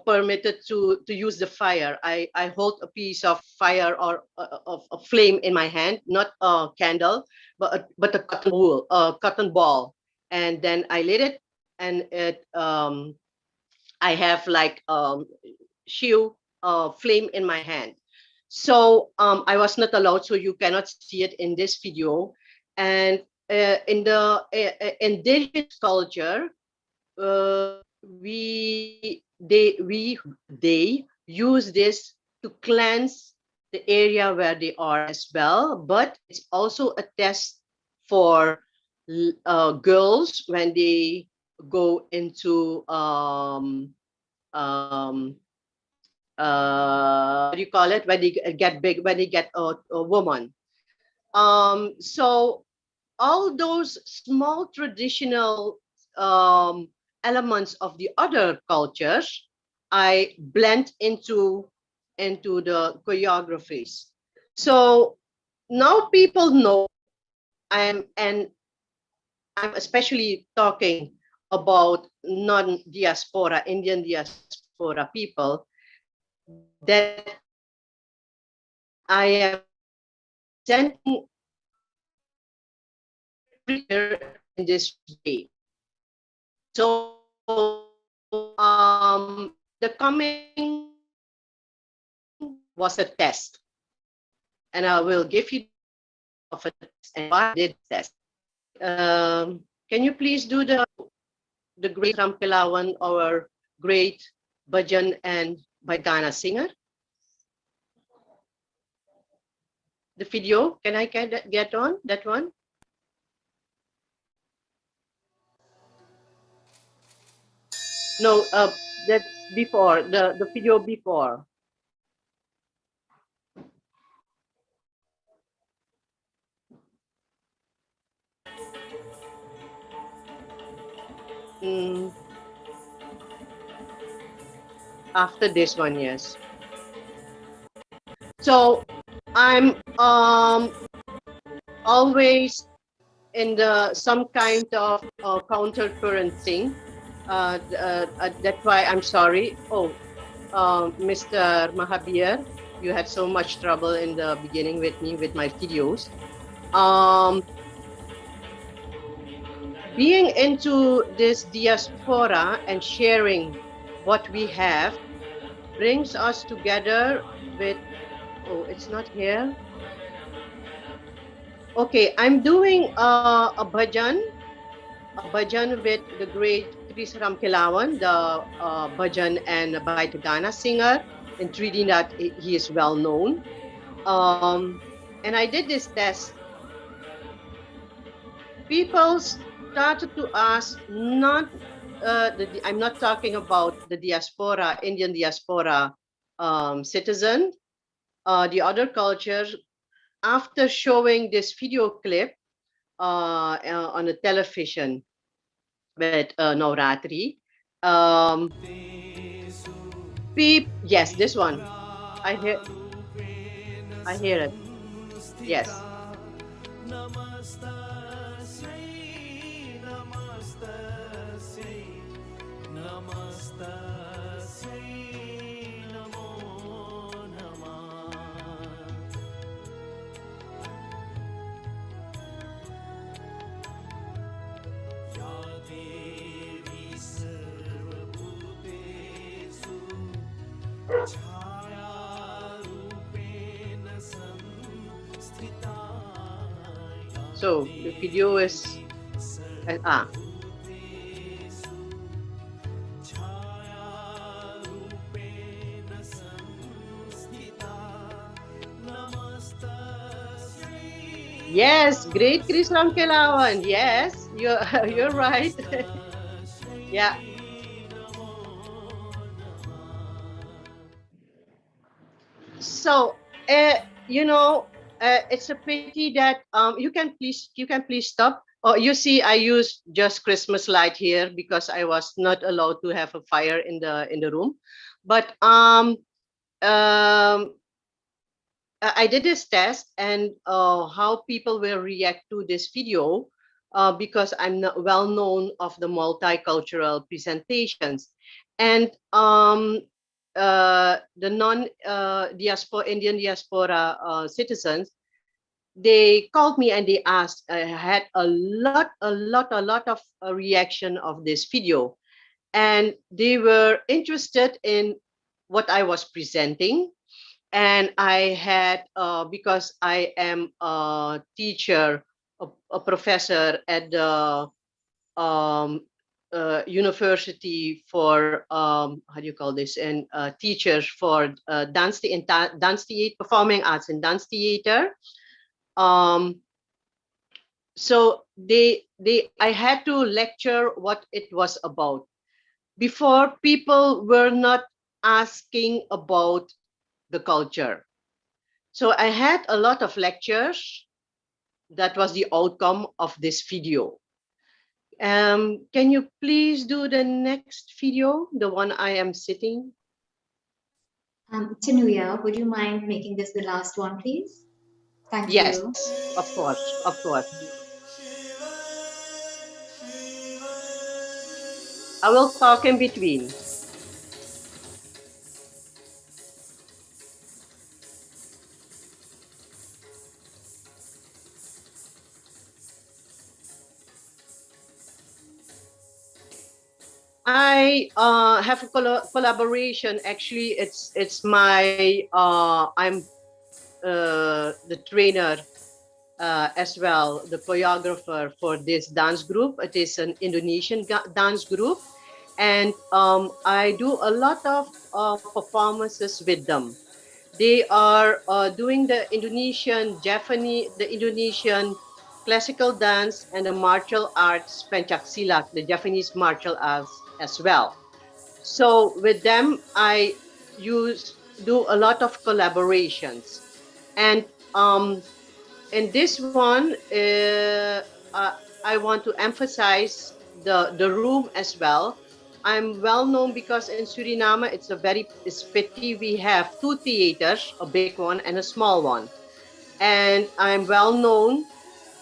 permitted to use the fire. I hold a piece of fire or of a flame in my hand, not a candle, but a cotton ball, and then I lit it, and it I have like shield flame in my hand. So I was not allowed, so you cannot see it in this video. And in the indigenous culture, they use this to cleanse the area where they are as well. But it's also a test for girls when they go into what do you call it, when they get big, when they get a woman. So all those small traditional elements of the other cultures, I blend into the choreographies. So now people know I'm especially talking about non-diaspora, Indian diaspora people, that I am sending in this way. So the coming was a test, and I will give you of a test and why I did test. Can you please do the great Rampilawan, our great bhajan and Baidana singer? The video, can I get on that one? No, that's before, the video before. After this one, yes. So I'm always in some kind of counter current thing. That's why I'm sorry. Oh, Mr. Mahabir, you had so much trouble in the beginning with me with my videos. Being into this diaspora and sharing what we have brings us together with, oh, it's not here. Okay, I'm doing a bhajan with the great Chris Ramkilawan, the bhajan and Baitagana singer. In Trinidad, he is well known. Um, and I did this test. People started to ask, not I'm not talking about the diaspora, Indian diaspora citizen, the other cultures. After showing this video clip on a television with Navratri, um, yes, this one. I hear, I hear it. Yes. So the video is yes, great Chris Ramkelawan. Yes, you're right. Yeah. So, it's a pity that you can please stop. Oh, you see, I used just Christmas light here because I was not allowed to have a fire in the room. But um, I did this test and how people will react to this video because I'm not well known of the multicultural presentations. And the non diaspora Indian diaspora citizens, they called me and they asked. I had a lot of reaction of this video, and they were interested in what I was presenting. And I had because I am a teacher, a professor at the um, university for how do you call this, and teachers for dance theater, performing arts and dance theater. um, so they I had to lecture what it was about. Before, people were not asking about the culture. So I had a lot of lectures. That was the outcome of this video. Can you please do the next video, the one I am sitting? Tanuya, would you mind making this the last one, please? Thank Yes, you. of course, of course. I will talk in between. I have a collaboration. Actually, it's my I'm the trainer as well, the choreographer for this dance group. It is an Indonesian dance group, and I do a lot of performances with them. They are doing the Indonesian classical dance and the martial arts pencaksilat, the Japanese martial arts as well. So with them, I do a lot of collaborations, and in this one, I want to emphasize the room as well. I'm well known because in Suriname it's pretty. We have two theaters, a big one and a small one, and I'm well known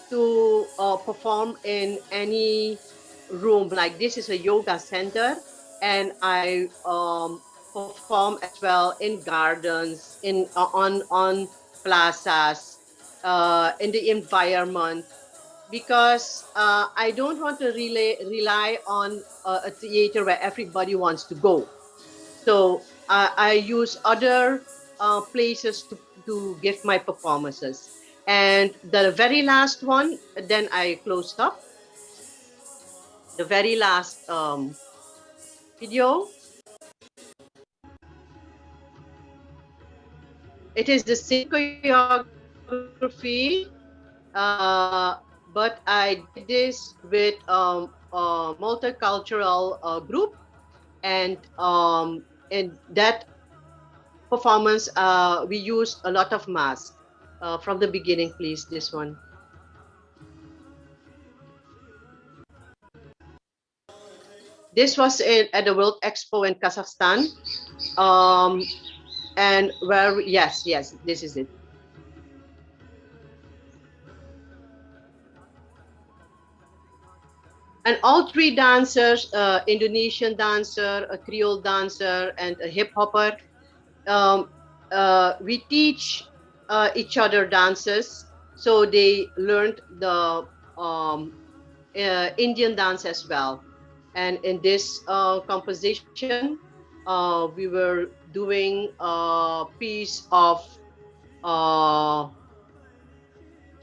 to perform in any room. Like this is a yoga center, and I perform as well in gardens, in on plazas, in the environment, because I don't want to rely on a theater where everybody wants to go. So I use other places to give my performances. And the very last one, then I closed up. The very last video. It is the same choreography, but I did this with a multicultural group, and in that performance, we used a lot of masks. From the beginning, please, this one. This was at the World Expo in Kazakhstan. And where, yes, this is it. And all three dancers, Indonesian dancer, a Creole dancer, and a hip hopper, we teach each other dances. So they learned the Indian dance as well. And in this composition, we were doing a piece of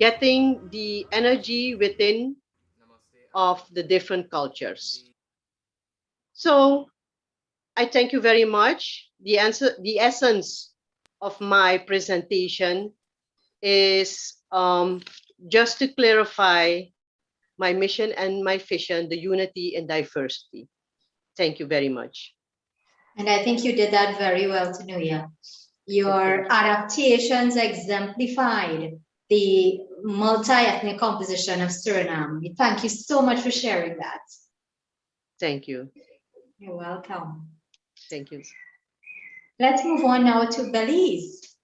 getting the energy within of the different cultures. So I thank you very much. The essence of my presentation is just to clarify my mission and my vision, the unity and diversity. Thank you very much. And I think you did that very well, Tanuya. Your adaptations exemplified the multi-ethnic composition of Suriname. Thank you so much for sharing that. Thank you. You're welcome. Thank you. Let's move on now to Belize.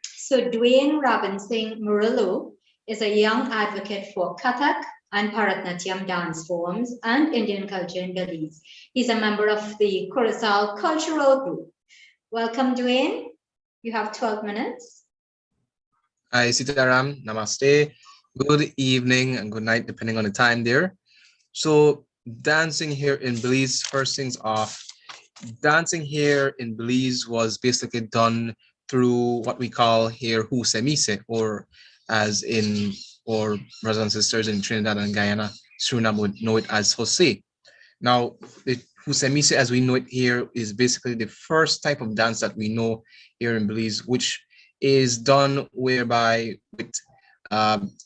So Dwayne Robinson Murillo is a young advocate for Kathak and Bharatanatyam dance forms and Indian culture in Belize. He's a member of the Curacao Cultural Group. Welcome, Dwayne. You have 12 minutes. Hi, Sitaram. Namaste. Good evening and good night, depending on the time there. So dancing here in Belize, first things off, dancing here in Belize was basically done through what we call here Husemise, or as in, or brothers and sisters in Trinidad and Guyana, Suriname would know it as Jose. Now, the Husemise as we know it here is basically the first type of dance that we know here in Belize, which is done whereby with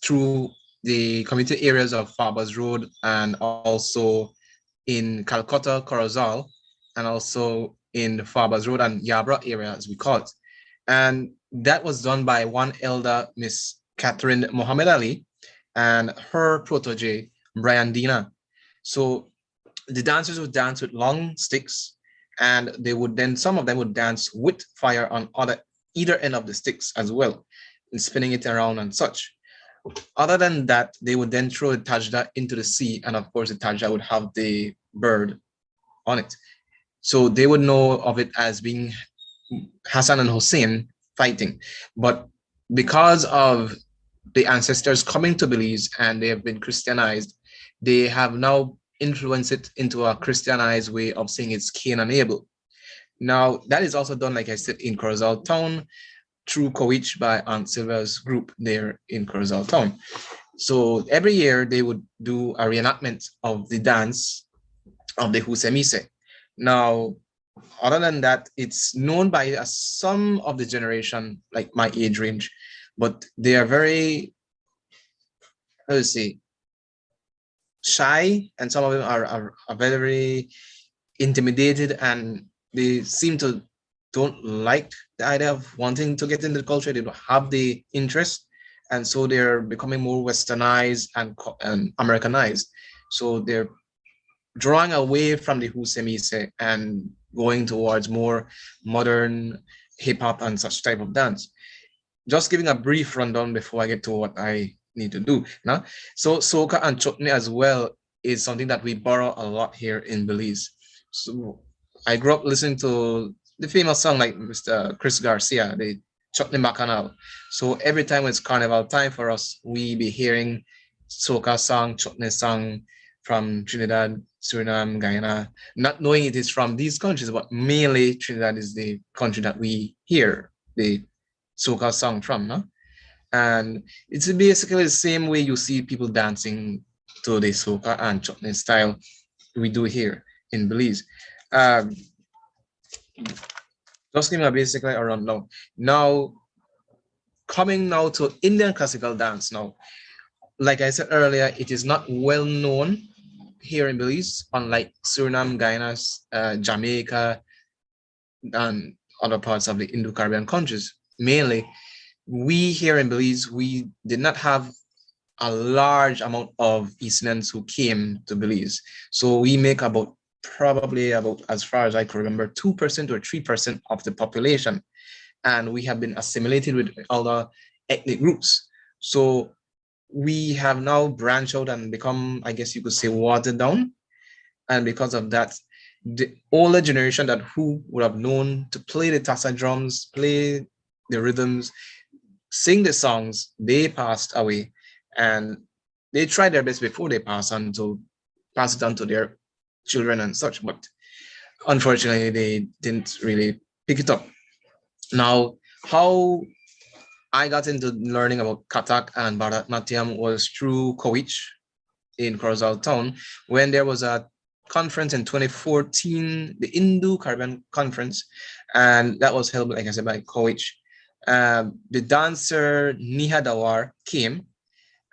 through the community areas of Farbers Road and also in Calcutta, Corozal, and also in the Farbers Road and Yabra area, as we call it. And that was done by one elder, Miss Catherine Mohammed Ali, and her protege, Brian Dina. So the dancers would dance with long sticks, and they would then, some of them would dance with fire on either end of the sticks as well, and spinning it around and such. Other than that, they would then throw the tajda into the sea, and of course the tajda would have the bird on it. So they would know of it as being Hassan and Hussein fighting. But because of the ancestors coming to Belize and they have been Christianized, they have now influenced it into a Christianized way of saying it's Cain and Abel. Now, that is also done, like I said, in Corozal Town through Kowich by Aunt Silva's group there in Corozal Town. So every year they would do a reenactment of the dance of the Husemise. Now, other than that, it's known by some of the generation, like my age range, but they are very, how do you say, shy, and some of them are very intimidated, and they seem to don't like the idea of wanting to get into the culture. They don't have the interest, and so they're becoming more westernized and Americanized. So they're drawing away from the Husemise and going towards more modern hip hop and such type of dance. Just giving a brief rundown before I get to what I need to do now. So soca and chutney as well is something that we borrow a lot here in Belize. So I grew up listening to the famous song like Mr. Chris Garcia, the Chutney Bacchanal. So every time it's carnival time for us, we be hearing soca song, chutney song from Trinidad, Suriname, Guyana, not knowing it is from these countries, but mainly Trinidad is the country that we hear the soca song from. No? And it's basically the same way you see people dancing to the soca and chutney style we do here in Belize. Just give me basically a rundown. Now, coming now to Indian classical dance now. Like I said earlier, it is not well known here in Belize, unlike Suriname, Guyana, Jamaica, and other parts of the Indo-Caribbean countries. Mainly, we here in Belize, we did not have a large amount of Easterners who came to Belize. So we make probably about, as far as I can remember, 2% or 3% of the population. And we have been assimilated with other ethnic groups. So we have now branched out and become, I guess you could say, watered down. And because of that, the older generation that who would have known to play the tassa drums, play the rhythms, sing the songs, they passed away. And they tried their best before they pass it on to their children and such, but unfortunately they didn't really pick it up. Now, how I got into learning about Kathak and Bharatnatyam was through Kowich in Corozal town, when there was a conference in 2014, the Indo-Caribbean conference, and that was held, like I said, by Kowich. The dancer Niha Dawar came,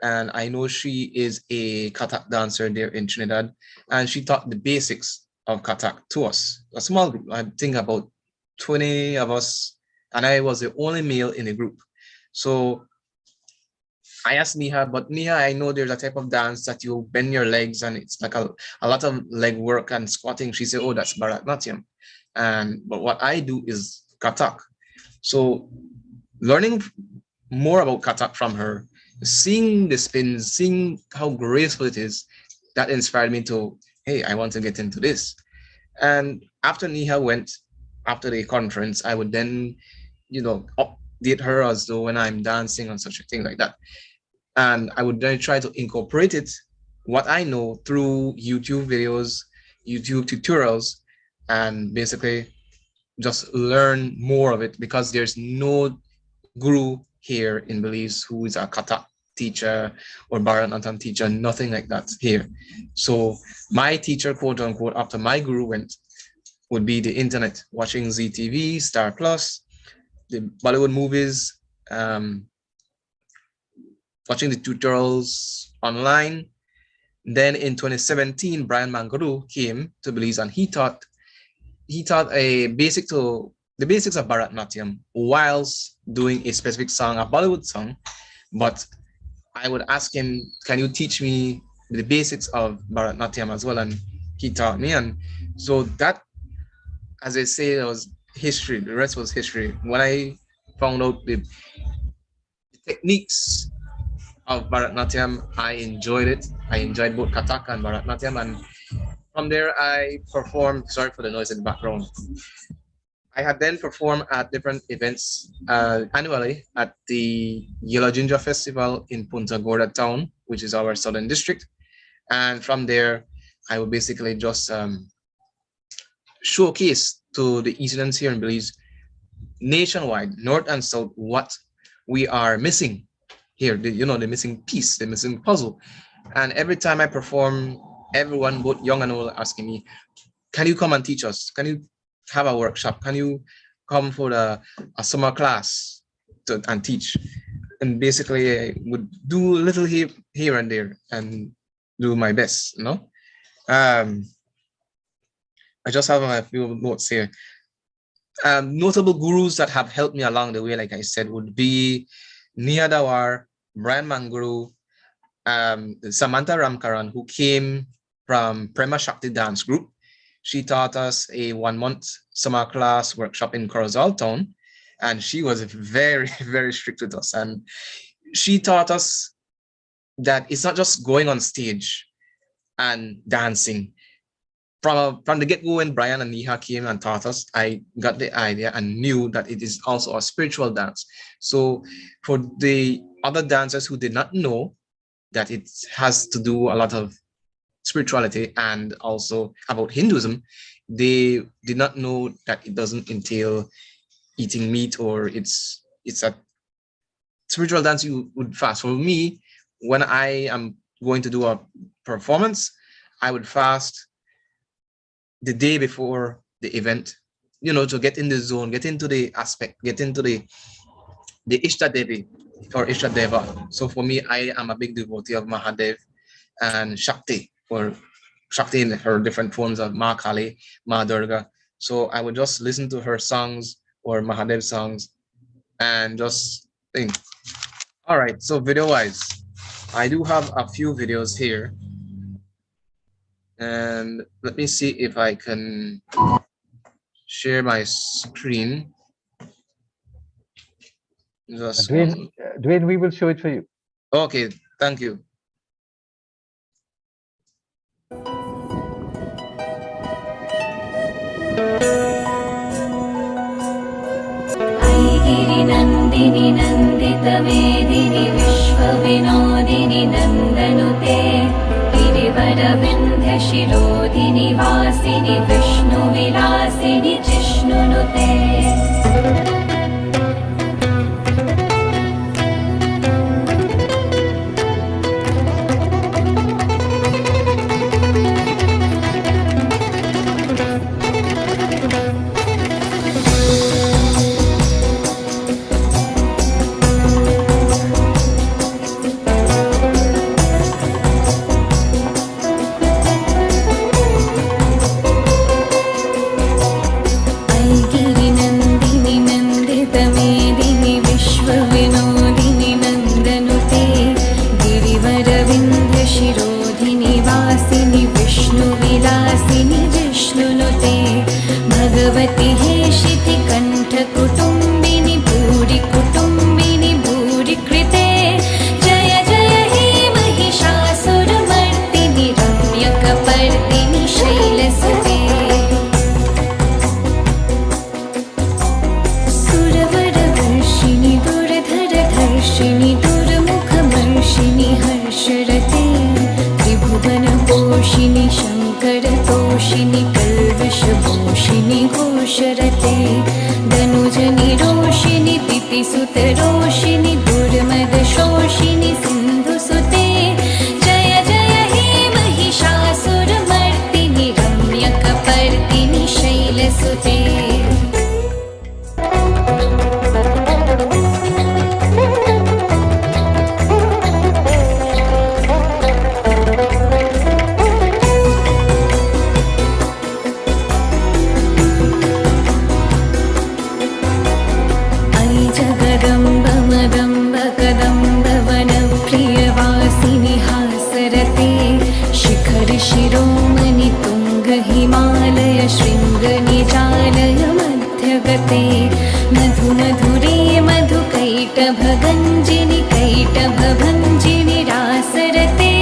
and I know she is a Kathak dancer there in Trinidad, and she taught the basics of Kathak to us. A small group, I think about 20 of us, and I was the only male in the group. So I asked Niha, but Niha, I know there's a type of dance that you bend your legs and it's like a lot of leg work and squatting. She said, oh, that's Bharatnatyam. But what I do is Kathak. So learning more about Kathak from her, seeing the spins, seeing how graceful it is, that inspired me to, hey, I want to get into this. And after Niha went, after the conference, I would then, update her as though when I'm dancing on such a thing like that. And I would then try to incorporate it, what I know, through YouTube videos, YouTube tutorials, and basically just learn more of it, because there's no guru here in Belize who is a Kathak teacher or Bharatanatyam teacher, nothing like that here. So my teacher, quote unquote, after my guru went, would be the internet, watching ZTV, Star Plus, the Bollywood movies, watching the tutorials online. Then in 2017, Brian Mangaru came to Belize, and he taught the basics of Bharatanatyam whilst doing a specific song, a Bollywood song. But I would ask him, can you teach me the basics of Bharatanatyam as well? And he taught me. And so that, as I say, it was history. The rest was history. When I found out the techniques of Bharatanatyam, I enjoyed it. I enjoyed both Kathak and Bharatanatyam. And from there, I performed, sorry for the noise in the background. I had then performed at different events annually at the Yellow Ginger Festival in Punta Gorda town, which is our southern district. And from there, I would basically just showcase to the Easterners here in Belize, nationwide, north and south, what we are missing here, the missing piece, the missing puzzle. And every time I perform, everyone, both young and old, asking me, can you come and teach us? Can you have a workshop? Can you come for a summer class and teach? And basically I would do a little here and there and do my best, I just have a few notes here. Notable gurus that have helped me along the way, like I said, would be Nia Dawar, Brian Manguru, Samantha Ramkaran, who came from Prema Shakti Dance Group. She taught us a 1-month summer class workshop in Corozal town, and she was very, very strict with us. And she taught us that it's not just going on stage and dancing. From the get-go, when Brian and Niha came and taught us, I got the idea and knew that it is also a spiritual dance. So for the other dancers who did not know that it has to do a lot of spirituality and also about Hinduism, they did not know that it doesn't entail eating meat, or it's a spiritual dance you would fast. For me, when I am going to do a performance, I would fast the day before the event, to get in the zone, get into the aspect, get into the Ishta Devi or Ishta Deva. So for me, I am a big devotee of Mahadev and Shakti, or Shakti in her different forms of Ma Kali, Ma Durga. So I would just listen to her songs or Mahadev songs and just think. All right, so video wise, I do have a few videos here. And let me see if I can share my screen. Just Dwayne, we will show it for you. Okay, thank you. नन्दिनि नन्दितमेदिनि विश्वविनोदिनि नन्दनुते गिरिवरविन्ध्यशिरोधिनि वासिनि विष्णुविलासिनि जिष्णुनुते भगवति हे शितिकण्ठकुटुम्बिनि भूरि कुटुम्बिनि भूरि कृते जय जय हे महिषासुरमर्दिनि रम्यकपर्दिनि शैलसुते सुरवरवर्षिणि दुर्धरधर्षिणि दुर्मुखमर्षिणि हर्षरते त्रिभुवनपोषिणि शङ्करतोषिणि कल्विषभूषिणि घोषरते धनुजनि रोषिणि दितिसुतरोषिणि दुर्मदशोषिणि सिन्धुसुते जय जय हे महिषासुरमर्दिनि रम्यकपर्दिनि शैलसुते शिरोमणि तुङ्ग हिमालय शृङ्गनिजालय मध्यगते मधु मधुरे मधुकैटभगञ्जिनि कैटभभञ्जिनि रासरते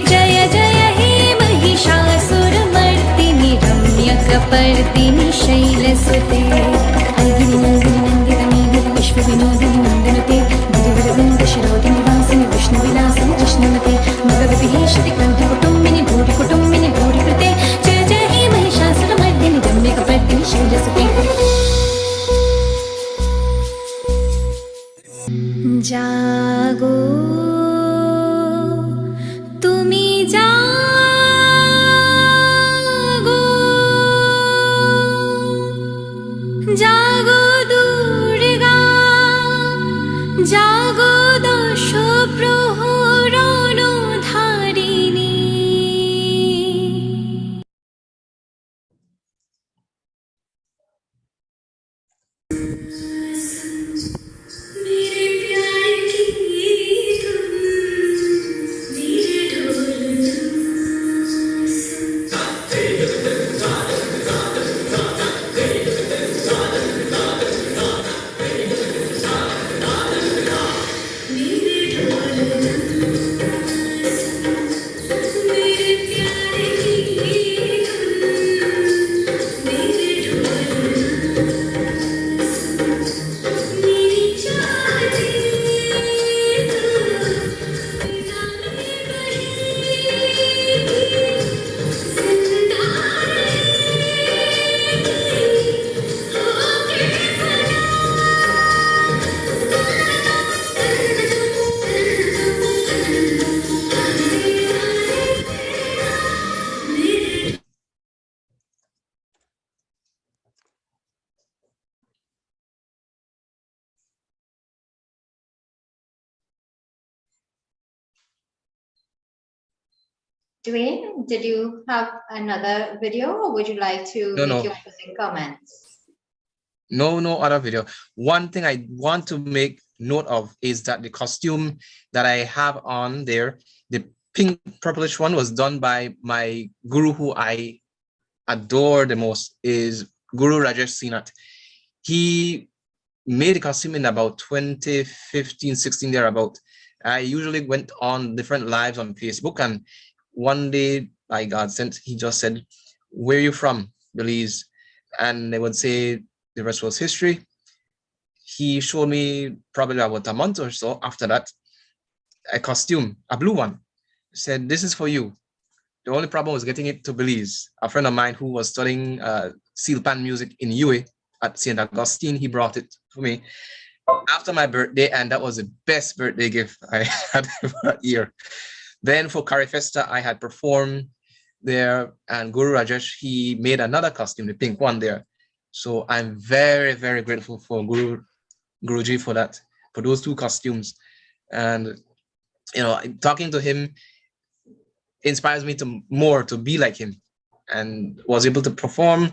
जय जय हे महिषासुरमर्दिनि रम्यकपर्दिनि शैलसुते अगिनि नन्दिनि नन्दितमेदिनि विश्वविनोदिनि नन्दनुते गिरिवरवृन्दशिरोधिनि वासिनि विष्णुविलासिनि जिष्णुनुते भगवति हे शितिकण्ठकुटुम्बिनि भूरि कुटुम्बिनि भूरि कृते जय जय हे महिषासुरमर्दिनि रम्यकपर्दिनि शैलसुते जागो तुमि जागो जागो दुर्गा जागो दश प्रहरण धारिणी Dwayne, did you have another video, or would you like to No, make no. your closing comments? No other video. One thing I want to make note of is that the costume that I have on there, the pink purplish one, was done by my guru, who I adore the most, is Guru Rajesh Sinat. He made the costume in about 2015, 16 thereabout. I usually went on different lives on Facebook, and one day, by God sent, he just said, "Where are you from?" Belize. And they would say the rest was history. He showed me probably about a month or so after that a costume, a blue one. He said, "This is for you." The only problem was getting it to Belize. A friend of mine who was studying seal pan music in UA at St. Augustine, he brought it for me after my birthday, and that was the best birthday gift I had for that year. Then for Carifesta, I had performed there, and Guru Rajesh, he made another costume, the pink one there. So I'm very, very grateful for Guruji for that, for those two costumes. And, you know, talking to him inspires me to be like him, and was able to perform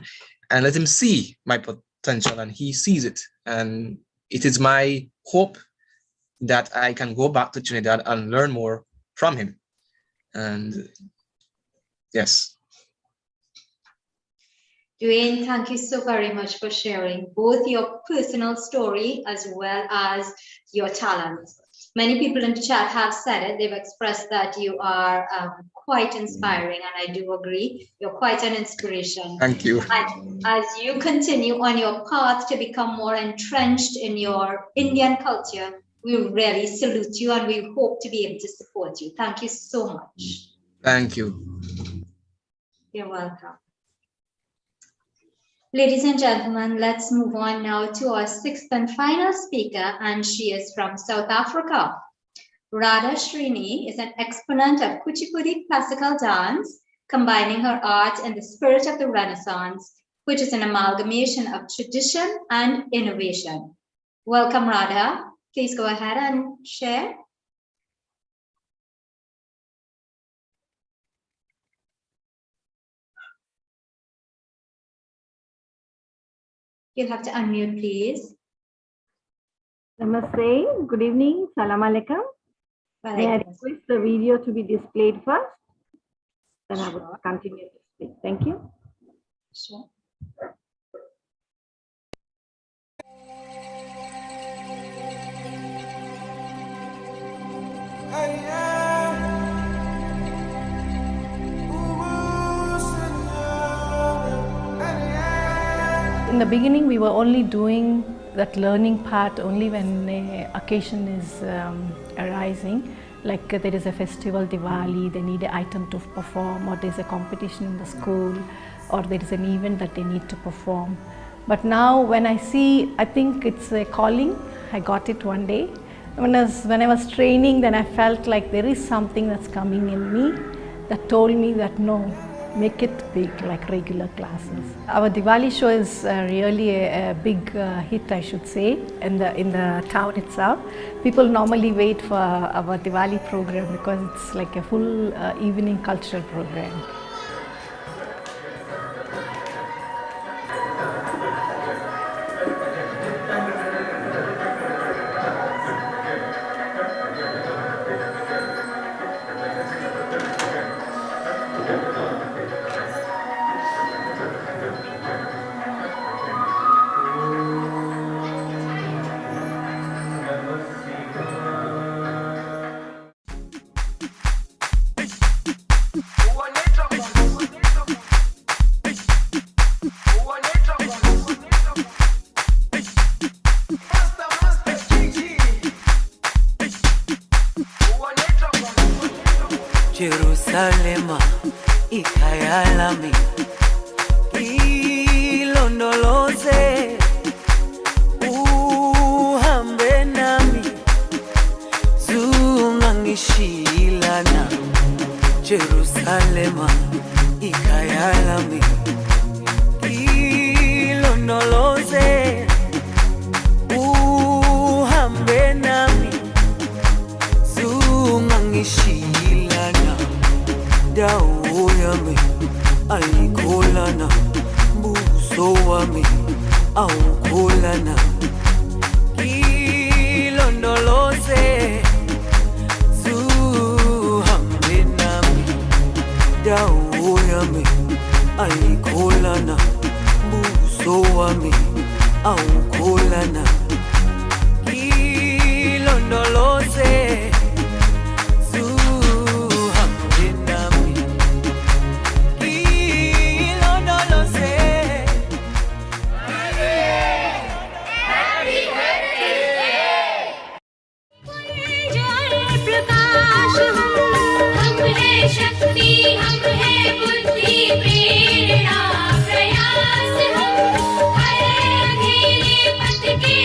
and let him see my potential, and he sees it. And it is my hope that I can go back to Trinidad and learn more from him. And yes. Dwayne, thank you so very much for sharing both your personal story as well as your talents. Many people in the chat have said it. They've expressed that you are quite inspiring, and I do agree. You're quite an inspiration. Thank you. And as you continue on your path to become more entrenched in your Indian culture, we really salute you, and we hope to be able to support you. Thank you so much. Thank you. You're welcome. Ladies and gentlemen, let's move on now to our sixth and final speaker, and she is from South Africa. Radha Srini is an exponent of Kuchipudi classical dance, combining her art in the spirit of the Renaissance, which is an amalgamation of tradition and innovation. Welcome, Radha. Please go ahead and share. You'll have to unmute, please. Namaste, good evening, Salam Alaikum. May I request the video to be displayed first? Then I will continue to speak. Thank you. Sure. In the beginning, we were only doing that learning part only when an occasion is arising, like there is a festival, Diwali, they need an item to perform, or there's a competition in the school, or there is an event that they need to perform. But now when I see, I think it's a calling. I got it one day. When I was training, then I felt like there is something that's coming in me that told me that no, make it big, like regular classes. Our Diwali show is really a big hit, I should say, in the town itself. People normally wait for our Diwali program because it's like a full evening cultural program. Jerusalema ikayalami ilondoloze uhambe nami zungangishilana Jerusalema ikayalami ilondoloze uhambe nami zungangishilana Dawo aikholana buso wami awukholana ilondoloze zuhambe nami dawo yami aikholana buso wami awukholana ilondoloze zuhambe nami ilondoloze. प्रकाश हम है शक्ति हम है बुद्धि प्रेरणा प्रयास हम हर अंधेरे पथ के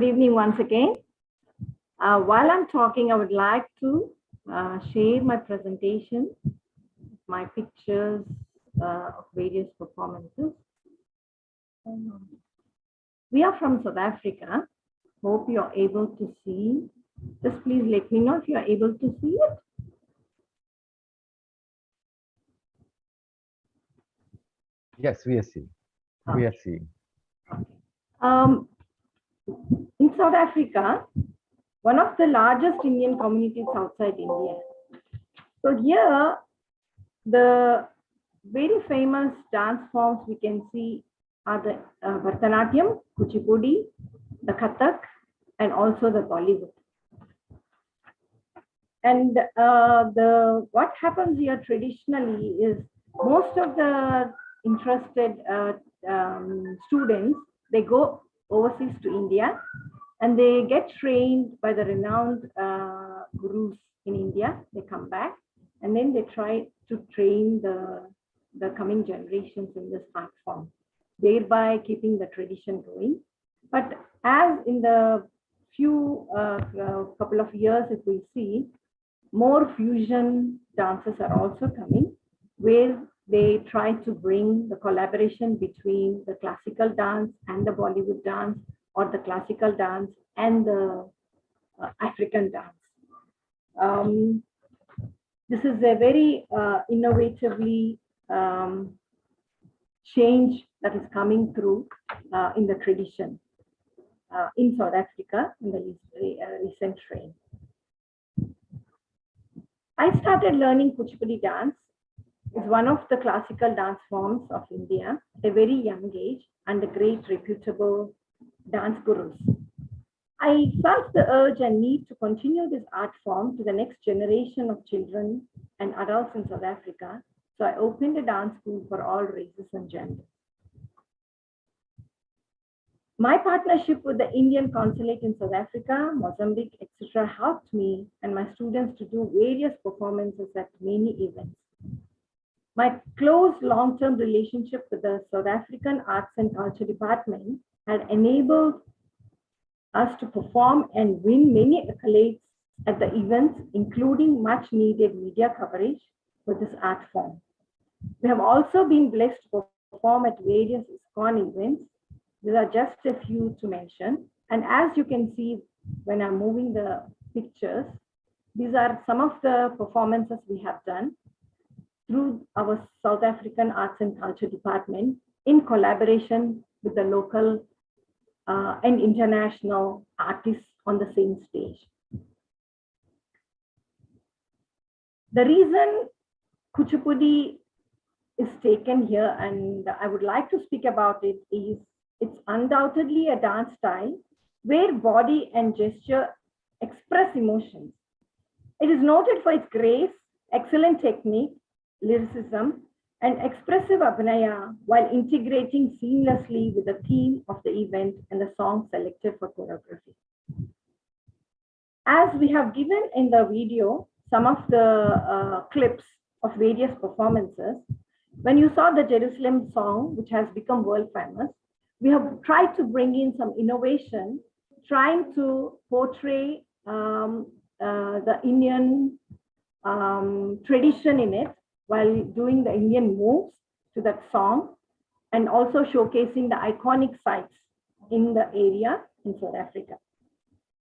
evening once again. While I'm talking, I would like to share my presentation, my pictures of various performances. We are from South Africa. Hope you're able to see. Just please let me know if you're able to see it. Yes, we are seeing. We are seeing. In South Africa, one of the largest Indian communities outside India. So here, the very famous dance forms we can see are the Bharatanatyam, Kuchipudi, the Kathak, and also the Bollywood. And what happens here traditionally is most of the interested students, they go overseas to India and they get trained by the renowned gurus in India. They come back and then they try to train the coming generations in this art form, thereby keeping the tradition going. But as in the few couple of years, if we see, more fusion dances are also coming, where they try to bring the collaboration between the classical dance and the Bollywood dance, or the classical dance and the African dance. This is a very innovatively change that is coming through in the tradition in South Africa in the recent trend. I started learning Kuchipudi dance. It's one of the classical dance forms of India at a very young age under great reputable dance gurus. I felt the urge and need to continue this art form to the next generation of children and adults in South Africa. So I opened a dance school for all races and genders. My partnership with the Indian consulate in South Africa, Mozambique, etc. helped me and my students to do various performances at many events. My close long-term relationship with the South African Arts and Culture Department had enabled us to perform and win many accolades at the events, including much needed media coverage for this art form. We have also been blessed to perform at various ISKCON events. These are just a few to mention. And as you can see, when I'm moving the pictures, these are some of the performances we have done through our South African Arts and Culture Department in collaboration with the local and international artists on the same stage. The reason Kuchipudi is taken here, and I would like to speak about it, is it's undoubtedly a dance style where body and gesture express emotions. It is noted for its grace, excellent technique, lyricism, and expressive abhinaya while integrating seamlessly with the theme of the event and the song selected for choreography. As we have given in the video, some of the clips of various performances, when you saw the Jerusalem song, which has become world famous, we have tried to bring in some innovation, trying to portray the Indian tradition in it while doing the Indian moves to that song, and also showcasing the iconic sites in the area in South Africa.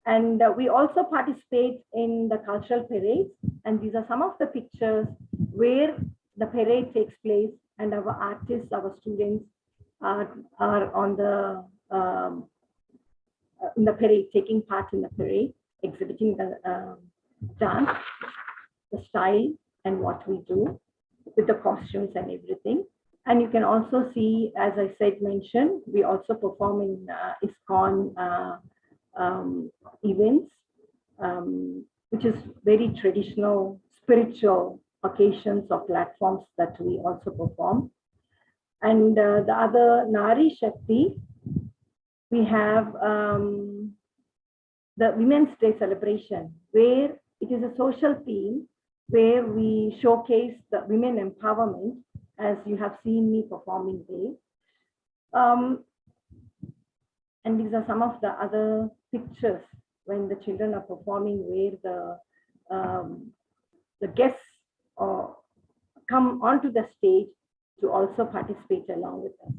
And we also participate in the cultural parades, and these are some of the pictures where the parade takes place and our artists, our students are on the in the parade, taking part in the parade, exhibiting the dance, the style, and what we do with the costumes and everything. And you can also see, as I said, mentioned, we also perform in ISKCON events, which is very traditional, spiritual occasions or platforms that we also perform. And the other Nari Shakti, we have the Women's Day celebration, where it is a social theme, where we showcase the women empowerment, as you have seen me performing there. And these are some of the other pictures when the children are performing, where the guests come onto the stage to also participate along with us.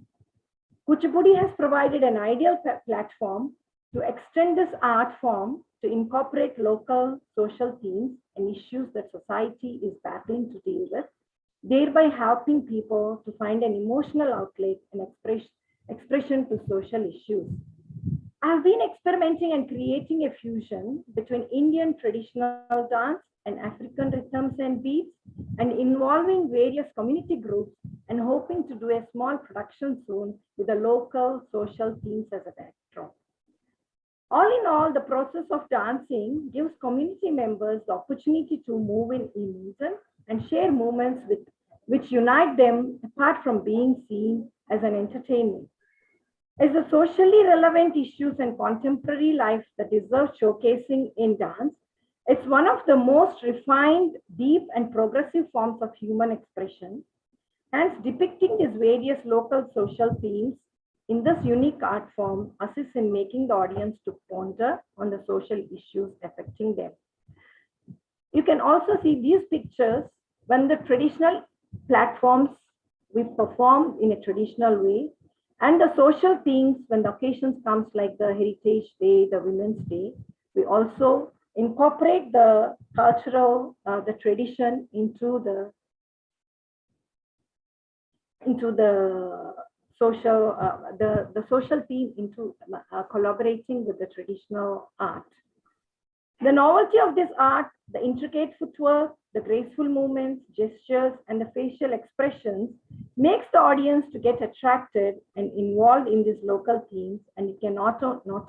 Kuchipudi has provided an ideal platform to extend this art form to incorporate local social themes and issues that society is battling to deal with, thereby helping people to find an emotional outlet and expression to social issues. I've been experimenting and creating a fusion between Indian traditional dance and African rhythms and beats, and involving various community groups, and hoping to do a small production soon with the local social themes as a backdrop. All in all, the process of dancing gives community members the opportunity to move in unison and share moments which unite them apart from being seen as an entertainment. As the socially relevant issues and contemporary life that deserve showcasing in dance, it's one of the most refined, deep, and progressive forms of human expression. Hence, depicting these various local social themes in this unique art form assists in making the audience to ponder on the social issues affecting them. You can also see these pictures when the traditional platforms we perform in a traditional way, and the social themes when the occasions comes like the Heritage Day, the Women's Day. We also incorporate the cultural, the tradition into the social, the social theme into collaborating with the traditional art. The novelty of this art, the intricate footwork, the graceful movements, gestures, and the facial expressions makes the audience to get attracted and involved in these local themes, and it can not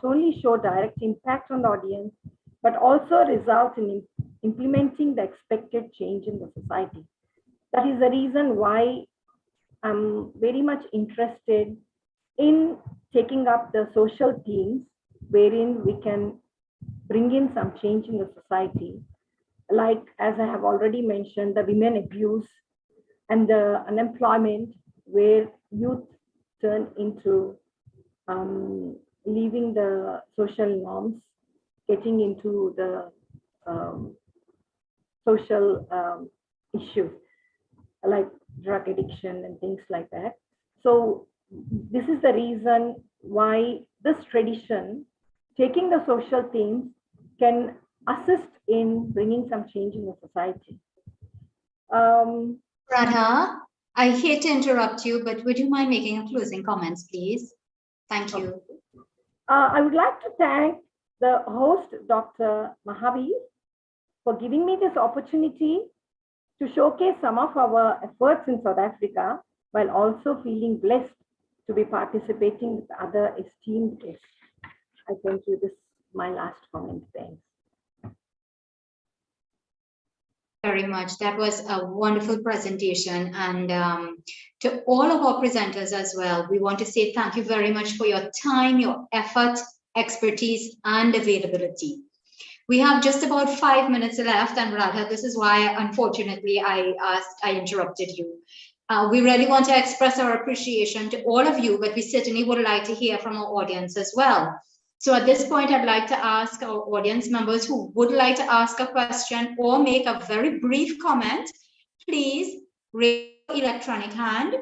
only show direct impact on the audience, but also result in implementing the expected change in the society. That is the reason why I'm very much interested in taking up the social themes wherein we can bring in some change in the society. Like, as I have already mentioned, the women abuse and the unemployment, where youth turn into leaving the social norms, getting into the social issues like drug addiction and things like that. So this is the reason why this tradition, taking the social themes, can assist in bringing some change in the society. Radha, I hate to interrupt you, but would you mind making a closing comments, please? Thank you. I would like to thank the host, Dr. Mahavir, for giving me this opportunity to showcase some of our efforts in South Africa, while also feeling blessed to be participating with other esteemed guests. I thank you. This is my last comment. Thanks. Very much. That was a wonderful presentation. And to all of our presenters as well, we want to say thank you very much for your time, your effort, expertise, and availability. We have just about 5 minutes left, and Radha, this is why, unfortunately, I interrupted you. We really want to express our appreciation to all of you, but we certainly would like to hear from our audience as well. So at this point, I'd like to ask our audience members who would like to ask a question or make a very brief comment, please raise your electronic hand.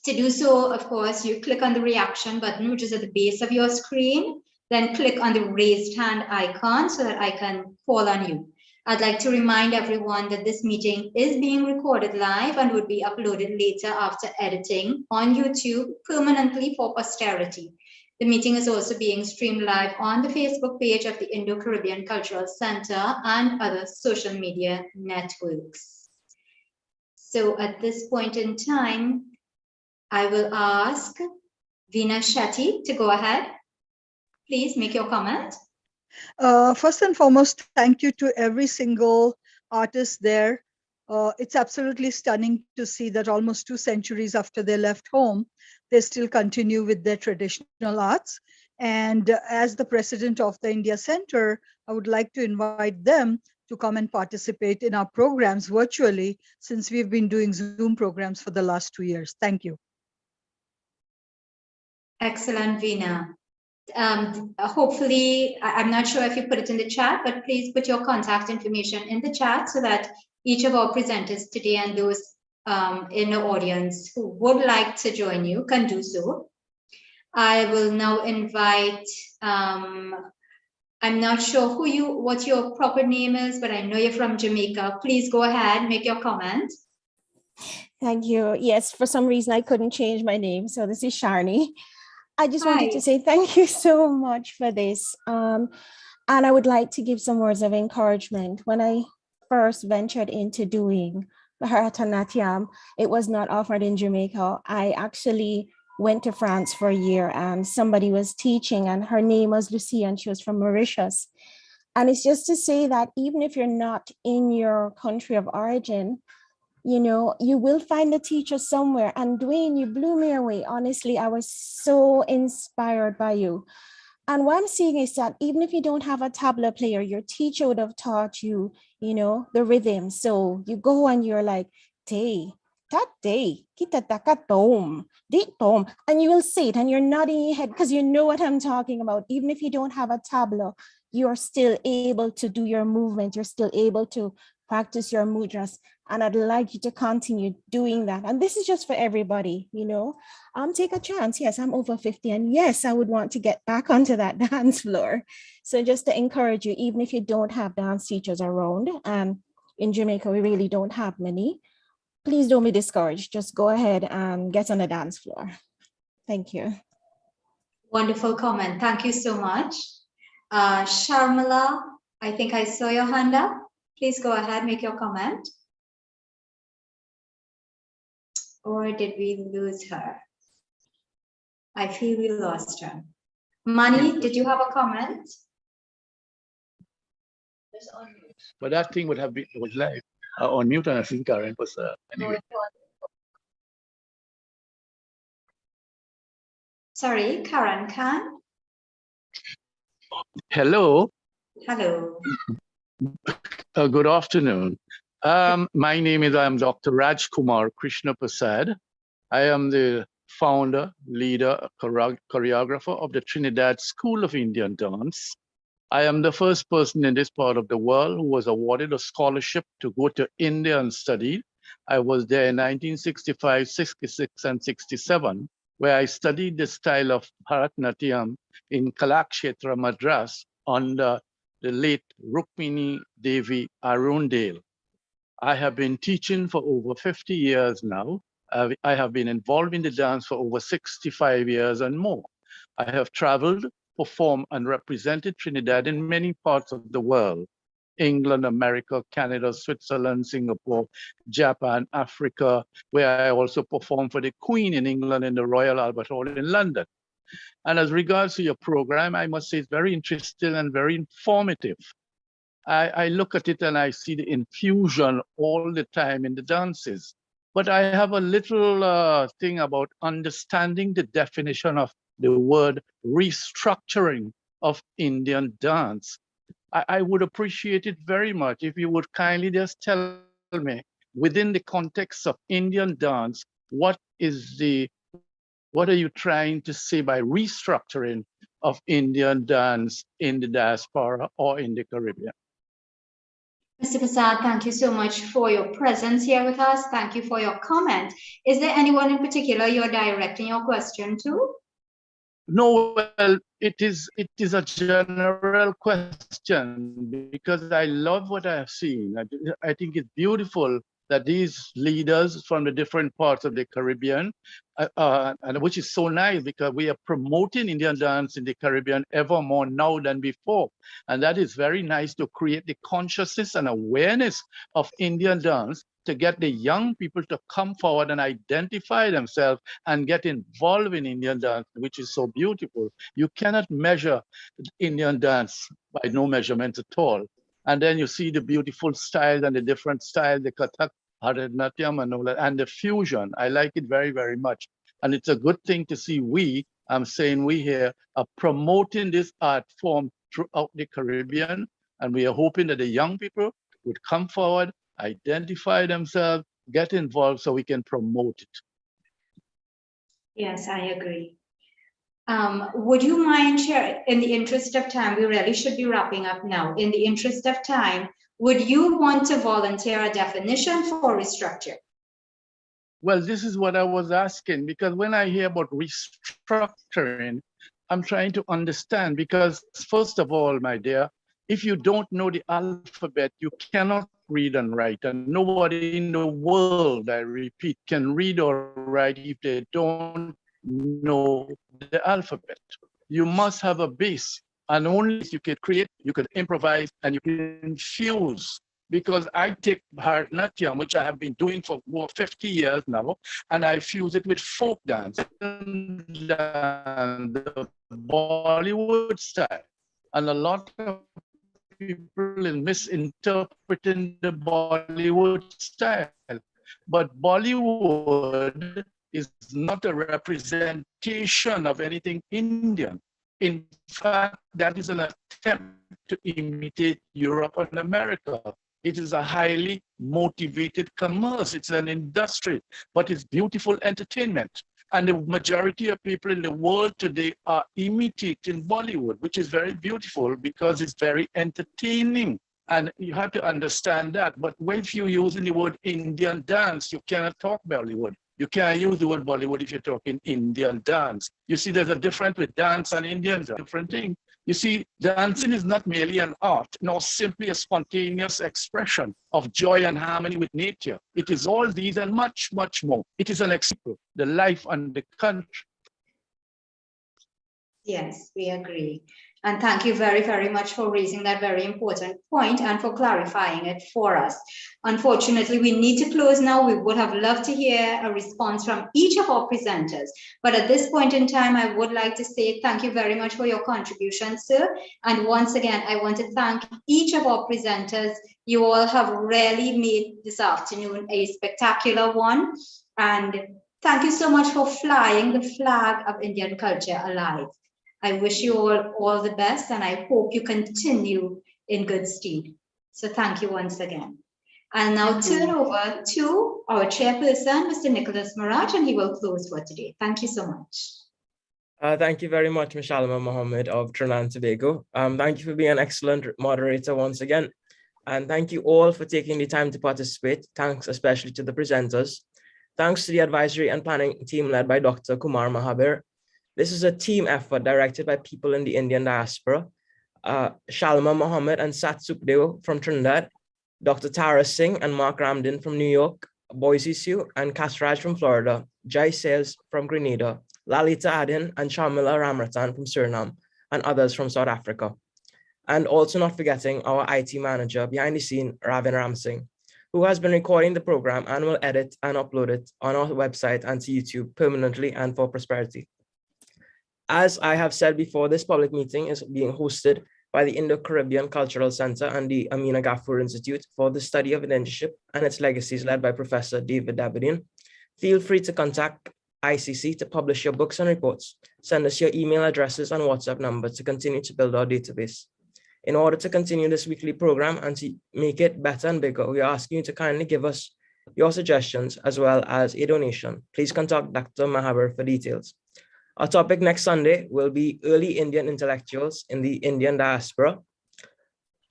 To do so, of course, you click on the reaction button, which is at the base of your screen, then click on the raised hand icon so that I can call on you. I'd like to remind everyone that this meeting is being recorded live and would be uploaded later after editing on YouTube permanently for posterity. The meeting is also being streamed live on the Facebook page of the Indo-Caribbean Cultural Center and other social media networks. So at this point in time, I will ask Veena Shetty to go ahead. Please make your comment. First and foremost, thank you to every single artist there. It's absolutely stunning to see that almost 2 centuries after they left home, they still continue with their traditional arts. And as the president of the India Center, I would like to invite them to come and participate in our programs virtually, since we've been doing Zoom programs for the last 2 years. Thank you. Excellent, Veena. Hopefully, I'm not sure if you put it in the chat, but please put your contact information in the chat so that each of our presenters today and those in the audience who would like to join you can do so. I will now invite, I'm not sure what your proper name is, but I know you're from Jamaica. Please go ahead, make your comment. Thank you. Yes, for some reason I couldn't change my name. So this is Sharni. I just wanted to Hi. say thank you so much for this. And I would like to give some words of encouragement. When I first ventured into doing Bharatanatyam, it was not offered in Jamaica. I actually went to France for a year and somebody was teaching and her name was Lucy and she was from Mauritius. And it's just to say that even if you're not in your country of origin, you know, you will find a teacher somewhere. And Dwayne, you blew me away. Honestly, I was so inspired by you. And what I'm seeing is that even if you don't have a tabla player, your teacher would have taught you, you know, the rhythm. So you go and you're like, day, that day, kita taka tom, di tom, and you will say it and you're nodding your head because you know what I'm talking about. Even if you don't have a tabla, you're still able to do your movement. You're still able to practice your mudras. And I'd like you to continue doing that. And this is just for everybody, you know, take a chance. Yes, I'm over 50 and yes, I would want to get back onto that dance floor. So just to encourage you, even if you don't have dance teachers around, and in Jamaica, we really don't have many, please don't be discouraged. Just go ahead and get on the dance floor. Thank you. Wonderful comment. Thank you so much. Sharmila, I think I saw your hand up. Please go ahead, make your comment. Or did we lose her? I feel we lost her. Mani, did you have a comment? But that thing would have been, it was live on mute, and I think Karen was anyway. Sorry, Karan Khan. Hello. Hello. Good afternoon. My name is, I am Dr. Raj Kumar Krishna Prasad. I am the founder, leader, choreographer of the Trinidad School of Indian Dance. I am the first person in this part of the world who was awarded a scholarship to go to India and study. I was there in 1965, 66, and 67, where I studied the style of Bharatanatyam in Kalakshetra, Madras, under the late Rukmini Devi Arundale. I have been teaching for over 50 years now. I have been involved in the dance for over 65 years and more. I have traveled, performed, and represented Trinidad in many parts of the world: England, America, Canada, Switzerland, Singapore, Japan, Africa, where I also performed for the Queen in England in the Royal Albert Hall in London. And as regards to your program, I must say it's very interesting and very informative. I look at it and I see the infusion all the time in the dances. But I have a little thing about understanding the definition of the word restructuring of Indian dance. I would appreciate it very much if you would kindly just tell me, within the context of Indian dance, what are you trying to say by restructuring of Indian dance in the diaspora or in the Caribbean? Mr. Prasad, thank you so much for your presence here with us. Thank you for your comment. Is there anyone in particular you're directing your question to? No, well, it is a general question because I love what I have seen. I think it's beautiful that these leaders from the different parts of the Caribbean, and which is so nice because we are promoting Indian dance in the Caribbean ever more now than before. And that is very nice to create the consciousness and awareness of Indian dance to get the young people to come forward and identify themselves and get involved in Indian dance, which is so beautiful. You cannot measure Indian dance by no measurement at all. And then you see the beautiful styles and the different styles, the Kathak, Bharatanatyam, and all that, and the fusion. I like it very, very much. And it's a good thing to see I'm saying we here, are promoting this art form throughout the Caribbean. And we are hoping that the young people would come forward, identify themselves, get involved so we can promote it. Yes, I agree. Would you mind sharing, in the interest of time, we really should be wrapping up now. In the interest of time, would you want to volunteer a definition for restructure? Well, this is what I was asking, because when I hear about restructuring, I'm trying to understand, because first of all, my dear, if you don't know the alphabet, you cannot read and write. And nobody in the world, I repeat, can read or write if they don't know the alphabet. You must have a base, and only you can create, you can improvise, and you can fuse. Because I take Bharatanatyam, which I have been doing for over 50 years now, and I fuse it with folk dance, the Bollywood style. And a lot of people is misinterpreting the Bollywood style. But Bollywood is not a representation of anything Indian. In fact, that is an attempt to imitate Europe and America. It is a highly motivated commerce. It's an industry, but it's beautiful entertainment. And the majority of people in the world today are imitating Bollywood, which is very beautiful because it's very entertaining. And you have to understand that. But if you're using the word Indian dance, you cannot talk Bollywood. You can't use the word Bollywood if you're talking Indian dance. You see, there's a difference with dance and Indians, a different thing. You see, dancing is not merely an art, nor simply a spontaneous expression of joy and harmony with nature. It is all these and much, much more. It is an example, the life and the country. Yes, we agree. And thank you very, very much for raising that very important point and for clarifying it for us. Unfortunately, we need to close now. We would have loved to hear a response from each of our presenters. But at this point in time, I would like to say thank you very much for your contribution, sir. And once again, I want to thank each of our presenters. You all have really made this afternoon a spectacular one. And thank you so much for flying the flag of Indian culture alive. I wish you all the best, and I hope you continue in good stead. So thank you once again. I'll now turn over to our chairperson, Mr. Nicholas Maraj, and he will close for today. Thank you so much. Thank you very much, Ms. Shalima Mohammed of Trinidad and Tobago. Thank you for being an excellent moderator once again. And thank you all for taking the time to participate. Thanks especially to the presenters. Thanks to the advisory and planning team led by Dr. Kumar Mahabir. This is a team effort directed by people in the Indian diaspora. Shalima Mohammed and Sat Sukdeo from Trinidad, Dr. Tara Singh and Mark Ramdin from New York, Boise Sioux and Kasraj from Florida, Jai Sayers from Grenada, Lalita Adin and Shamila Ramratan from Suriname, and others from South Africa. And also not forgetting our IT manager behind the scene, Ravin Ramsingh, who has been recording the program and will edit and upload it on our website and to YouTube permanently and for prosperity. As I have said before, this public meeting is being hosted by the Indo-Caribbean Cultural Center and the Amina Gafur Institute for the Study of Leadership and its Legacies, led by Professor David Dabadin. Feel free to contact ICC to publish your books and reports. Send us your email addresses and WhatsApp number to continue to build our database. In order to continue this weekly program and to make it better and bigger, we are asking you to kindly give us your suggestions as well as a donation. Please contact Dr. Mahabir for details. Our topic next Sunday will be early Indian intellectuals in the Indian diaspora.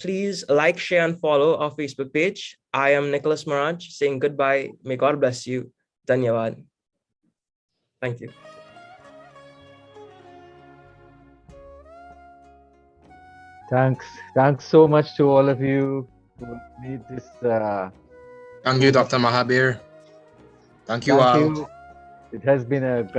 Please like, share, and follow our Facebook page. I am Nicholas Maraj saying goodbye. May God bless you. Dhanyavad. Thank you. Thanks so much to all of you who made this. Thank you, Dr. Mahabir. Thank you all. It has been a